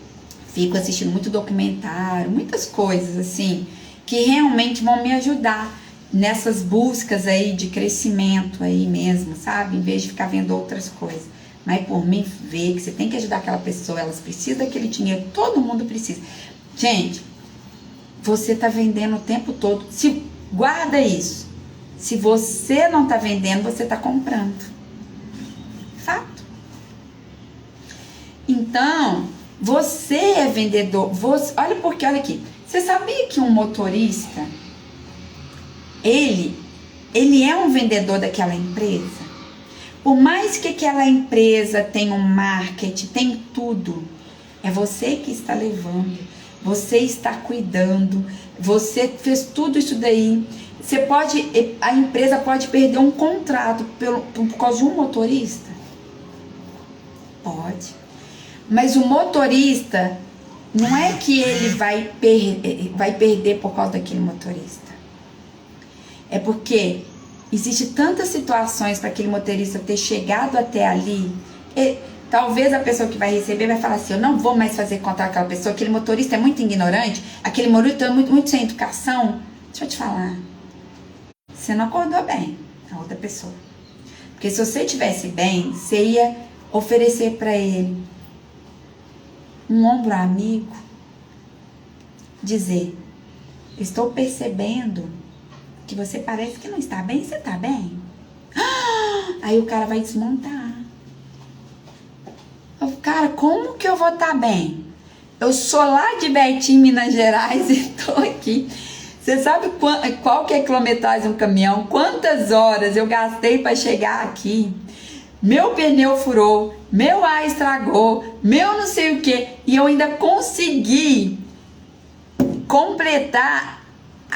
fico assistindo muito documentário, muitas coisas assim, que realmente vão me ajudar. nessas buscas aí de crescimento aí mesmo, sabe? Em vez de ficar vendo outras coisas. Mas por mim, ver que você tem que ajudar aquela pessoa, elas precisam daquele dinheiro, todo mundo precisa. Gente, você tá vendendo o tempo todo. Guarda isso. Se você não tá vendendo, você tá comprando. Fato. Então, você é vendedor. Olha porque, olha aqui. Você sabia que um motorista, ele é um vendedor daquela empresa? Por mais que aquela empresa tenha um marketing, tem tudo, é você que está levando, você está cuidando, você fez tudo isso daí. A empresa pode perder um contrato por causa de um motorista? Pode. Mas o motorista, não é que ele vai perder por causa daquele motorista. É porque existe tantas situações para aquele motorista ter chegado até ali. Talvez a pessoa que vai receber vai falar assim: eu não vou mais fazer contra aquela pessoa, aquele motorista é muito ignorante, aquele motorista é muito sem educação. Deixa eu te falar, você não acordou bem a outra pessoa. Porque se você estivesse bem, você ia oferecer para ele um ombro amigo, dizer: estou percebendo que você parece que não está bem, você está bem? Aí o cara vai desmontar. Cara, como que eu vou estar bem? Eu sou lá de Betim, Minas Gerais, e tô aqui. Você sabe qual que é a quilometragem de um caminhão? Quantas horas eu gastei para chegar aqui? Meu pneu furou, meu ar estragou, meu não sei o que, e eu ainda consegui completar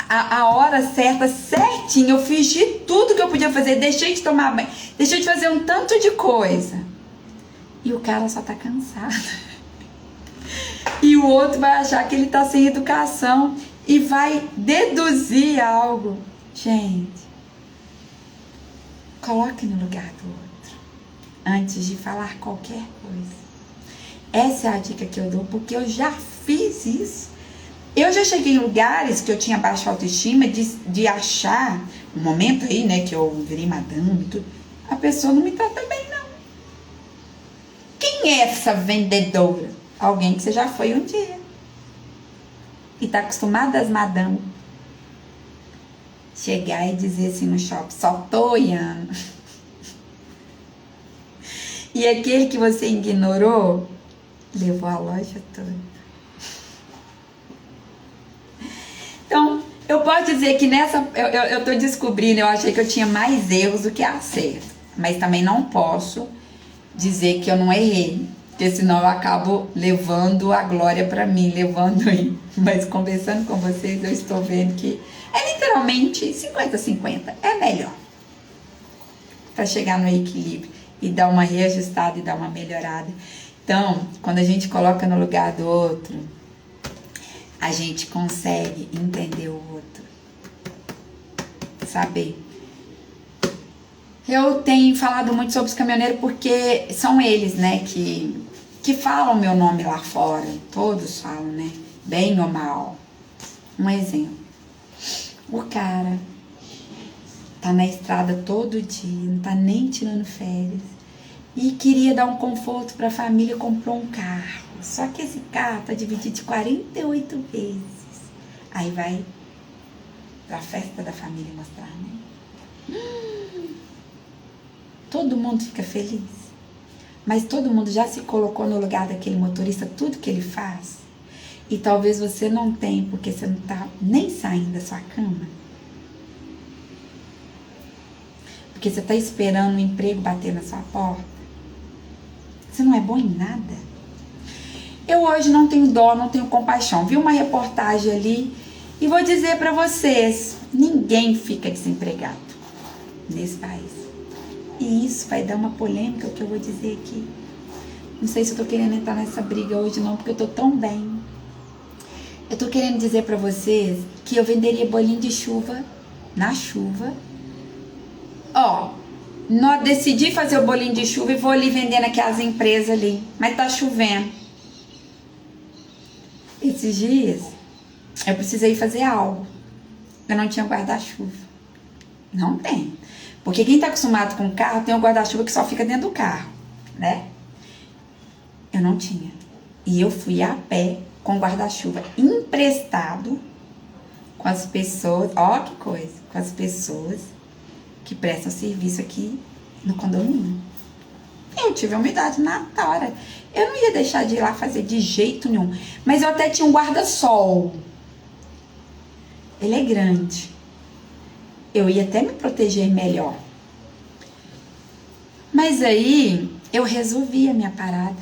a hora certa, certinho. Eu fiz de tudo que eu podia fazer, deixei de tomar banho, deixei de fazer um tanto de coisa. E o cara só tá cansado. E o outro vai achar que ele tá sem educação e vai deduzir algo. Gente, coloque no lugar do outro antes de falar qualquer coisa. Essa é a dica que eu dou, porque eu já fiz isso. Eu já cheguei em lugares que eu tinha baixa autoestima de achar, um momento aí, né, que eu virei madame e tudo, a pessoa não me trata bem, não. Quem é essa vendedora? Alguém que você já foi um dia. E tá acostumada às madame chegar e dizer assim no shopping: só tô olhando. E aquele que você ignorou, levou a loja toda. Então, eu posso dizer que eu tô descobrindo, eu achei que eu tinha mais erros do que acerto. Mas também não posso dizer que eu não errei, porque senão eu acabo levando a glória pra mim, levando aí. Mas conversando com vocês, eu estou vendo que é literalmente 50-50, é melhor. Pra chegar no equilíbrio e dar uma reajustada e dar uma melhorada. Então, quando a gente coloca no lugar do outro, a gente consegue entender o outro, saber. Eu tenho falado muito sobre os caminhoneiros porque são eles, né, que falam meu nome lá fora. Todos falam, né, bem ou mal. Um exemplo: o cara tá na estrada todo dia, não tá nem tirando férias, e queria dar um conforto para a família, comprou um carro. Só que esse carro tá dividido de 48 vezes. Aí vai pra festa da família mostrar, né? Todo mundo fica feliz. Mas todo mundo já se colocou no lugar daquele motorista, tudo que ele faz. E talvez você não tenha, porque você não tá nem saindo da sua cama. Porque você tá esperando o emprego bater na sua porta. Você não é bom em nada. Eu hoje não tenho dó, não tenho compaixão. Vi uma reportagem ali e vou dizer pra vocês: ninguém fica desempregado nesse país. E isso vai dar uma polêmica, o que eu vou dizer aqui. Não sei se eu tô querendo entrar nessa briga hoje não, porque eu tô tão bem. Eu tô querendo dizer pra vocês que eu venderia bolinho de chuva na chuva. Nós decidi fazer o bolinho de chuva e vou ali vender naquelas empresas ali. Mas tá chovendo. Esses dias, eu precisei fazer algo. Eu não tinha guarda-chuva. Não tem. Porque quem tá acostumado com carro tem um guarda-chuva que só fica dentro do carro, né? Eu não tinha. E eu fui a pé com guarda-chuva emprestado com as pessoas, ó que coisa, com as pessoas que prestam serviço aqui no condomínio. Eu tive a umidade na hora. Eu não ia deixar de ir lá fazer de jeito nenhum. Mas eu até tinha um guarda-sol. Ele é grande. Eu ia até me proteger melhor. Mas aí eu resolvi a minha parada.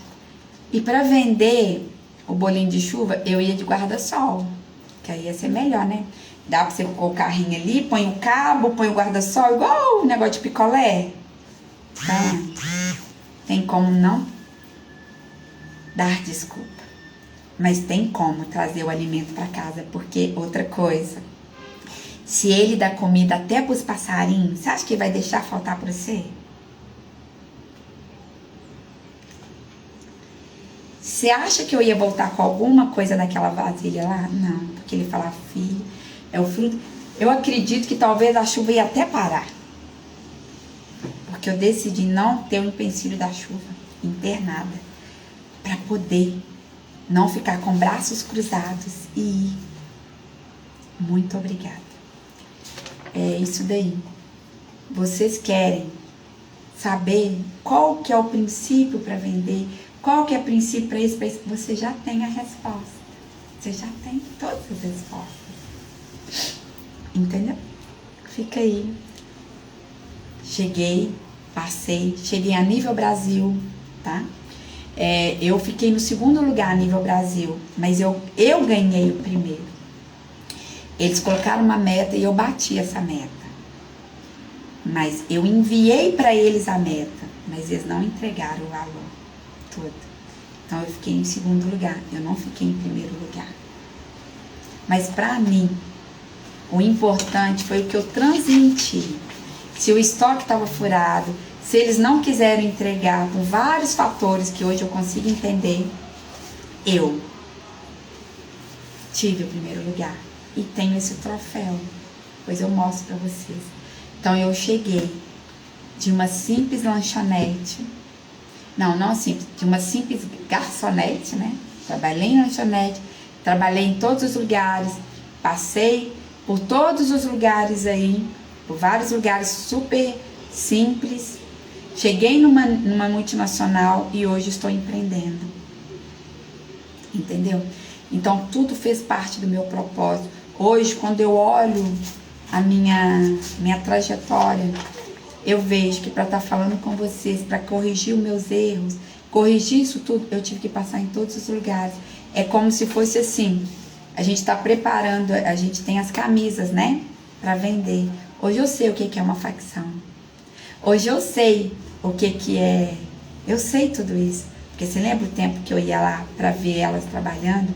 E para vender o bolinho de chuva, eu ia de guarda-sol. Que aí ia ser melhor, né? Dá pra você pôr o carrinho ali, põe o cabo, põe o guarda-sol, igual o negócio de picolé. Tá? Tem como não dar desculpa. Mas tem como trazer o alimento para casa. Porque outra coisa, se ele dá comida até pros passarinhos, você acha que ele vai deixar faltar pra você? Você acha que eu ia voltar com alguma coisa daquela vasilha lá? Não, porque ele fala, filho, é o fruto. Eu acredito que talvez a chuva ia até parar. Porque eu decidi não ter o empecilho da chuva internada. Para poder não ficar com braços cruzados e ir. Muito obrigada. É isso daí. Vocês querem saber qual que é o princípio para vender? Qual que é o princípio para isso? Você já tem a resposta. Você já tem todas as respostas. Entendeu? Fica aí. Cheguei a nível Brasil, tá? Eu fiquei no segundo lugar a nível Brasil, mas eu ganhei o primeiro. Eles colocaram uma meta e eu bati essa meta. Mas eu enviei para eles a meta, mas eles não entregaram o valor todo. Então eu fiquei em segundo lugar, eu não fiquei em primeiro lugar. Mas para mim, o importante foi o que eu transmiti. Se o estoque estava furado, se eles não quiseram entregar por vários fatores que hoje eu consigo entender, eu tive o primeiro lugar e tenho esse troféu, pois eu mostro para vocês. Então eu cheguei de uma simples lanchonete, não simples, de uma simples garçonete, né? Trabalhei em lanchonete, trabalhei em todos os lugares, passei por todos os lugares aí, por vários lugares super simples. Cheguei numa multinacional e hoje estou empreendendo. Entendeu? Então tudo fez parte do meu propósito. Hoje, quando eu olho a minha trajetória, eu vejo que para estar falando com vocês, para corrigir os meus erros, corrigir isso tudo, eu tive que passar em todos os lugares. É como se fosse assim, a gente está preparando, a gente tem as camisas, né, para vender. Hoje eu sei o que é uma facção. Hoje eu sei o que é, eu sei tudo isso. Porque você lembra o tempo que eu ia lá para ver elas trabalhando?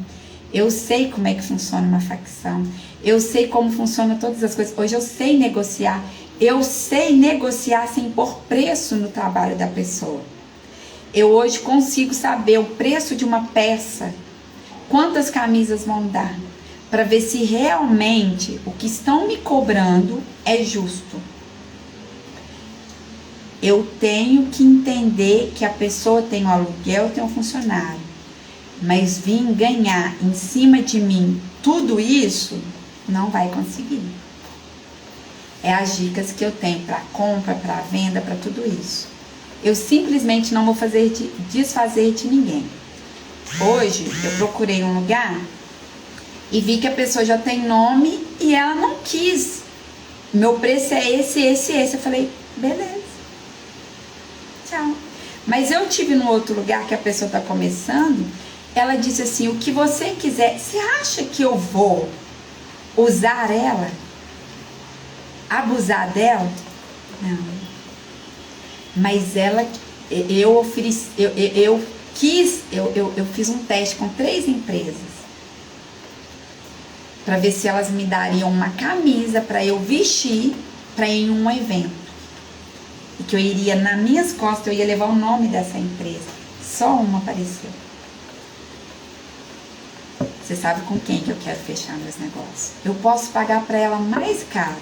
Eu sei como é que funciona uma facção. Eu sei como funcionam todas as coisas. Hoje eu sei negociar. Eu sei negociar sem pôr preço no trabalho da pessoa. Eu hoje consigo saber o preço de uma peça. Quantas camisas vão dar? Para ver se realmente o que estão me cobrando é justo. Eu tenho que entender que a pessoa tem um aluguel, tem um funcionário. Mas vir ganhar em cima de mim tudo isso, não vai conseguir. É as dicas que eu tenho para compra, para venda, para tudo isso. Eu simplesmente não vou desfazer de ninguém. Hoje eu procurei um lugar e vi que a pessoa já tem nome e ela não quis. Meu preço é esse. Eu falei, beleza. Tchau. Mas eu tive no outro lugar que a pessoa está começando, ela disse assim, o que você quiser, você acha que eu vou usar ela? Abusar dela? Não. Mas ela, eu ofereci, eu fiz um teste com 3 empresas para ver se elas me dariam uma camisa para eu vestir para ir em um evento. E que eu iria, nas minhas costas, eu ia levar o nome dessa empresa. Só uma apareceu. Você sabe com quem que eu quero fechar meus negócios. Eu posso pagar para ela mais caro,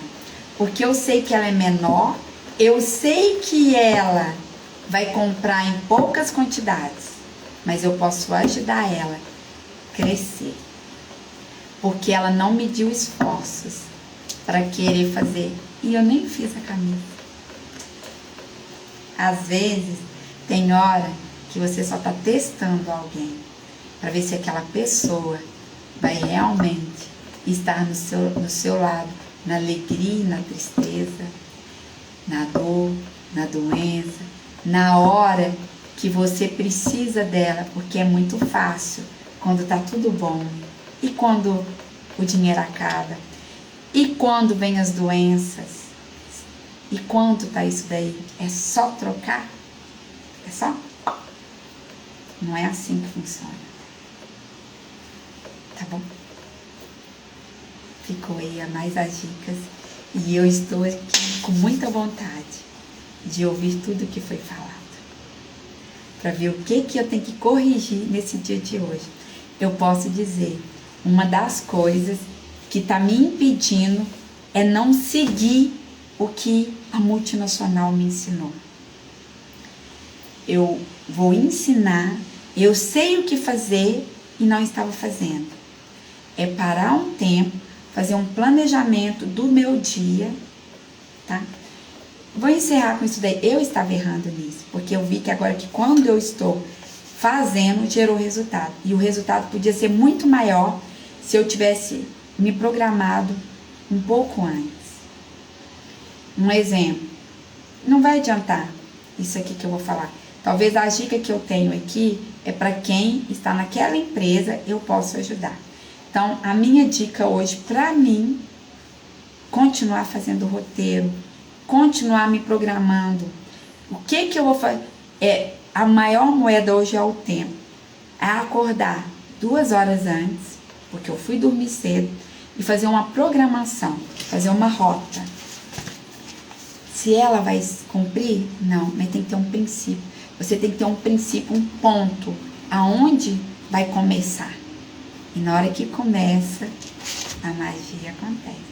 porque eu sei que ela é menor, eu sei que ela vai comprar em poucas quantidades, mas eu posso ajudar ela a crescer, porque ela não mediu esforços para querer fazer, e eu nem fiz a camisa. Às vezes, tem hora que você só está testando alguém, para ver se aquela pessoa vai realmente estar no seu lado, na alegria, na tristeza, na dor, na doença, na hora que você precisa dela, porque é muito fácil quando tá tudo bom, e quando o dinheiro acaba, e quando vem as doenças, e quando tá isso daí, é só trocar? É só? Não é assim que funciona. Tá bom? Ficou aí a mais as dicas. E eu estou aqui com muita vontade de ouvir tudo que foi falado. Para ver o que eu tenho que corrigir nesse dia de hoje. Eu posso dizer, uma das coisas que está me impedindo é não seguir o que a multinacional me ensinou. Eu vou ensinar, eu sei o que fazer e não estava fazendo. É parar um tempo, fazer um planejamento do meu dia, tá? Vou encerrar com isso daí. Eu estava errando nisso, porque eu vi que agora que quando eu estou fazendo, gerou resultado. E o resultado podia ser muito maior se eu tivesse me programado um pouco antes. Um exemplo, não vai adiantar isso aqui que eu vou falar. Talvez a dica que eu tenho aqui é para quem está naquela empresa, eu posso ajudar. Então, a minha dica hoje, para mim, continuar fazendo roteiro, continuar me programando. O que eu vou fazer? A maior moeda hoje é o tempo. É acordar 2 horas antes, porque eu fui dormir cedo, e fazer uma programação, fazer uma rota. Se ela vai cumprir? Não, mas tem que ter um princípio. Você tem que ter um princípio, um ponto, aonde vai começar. E na hora que começa, a magia acontece.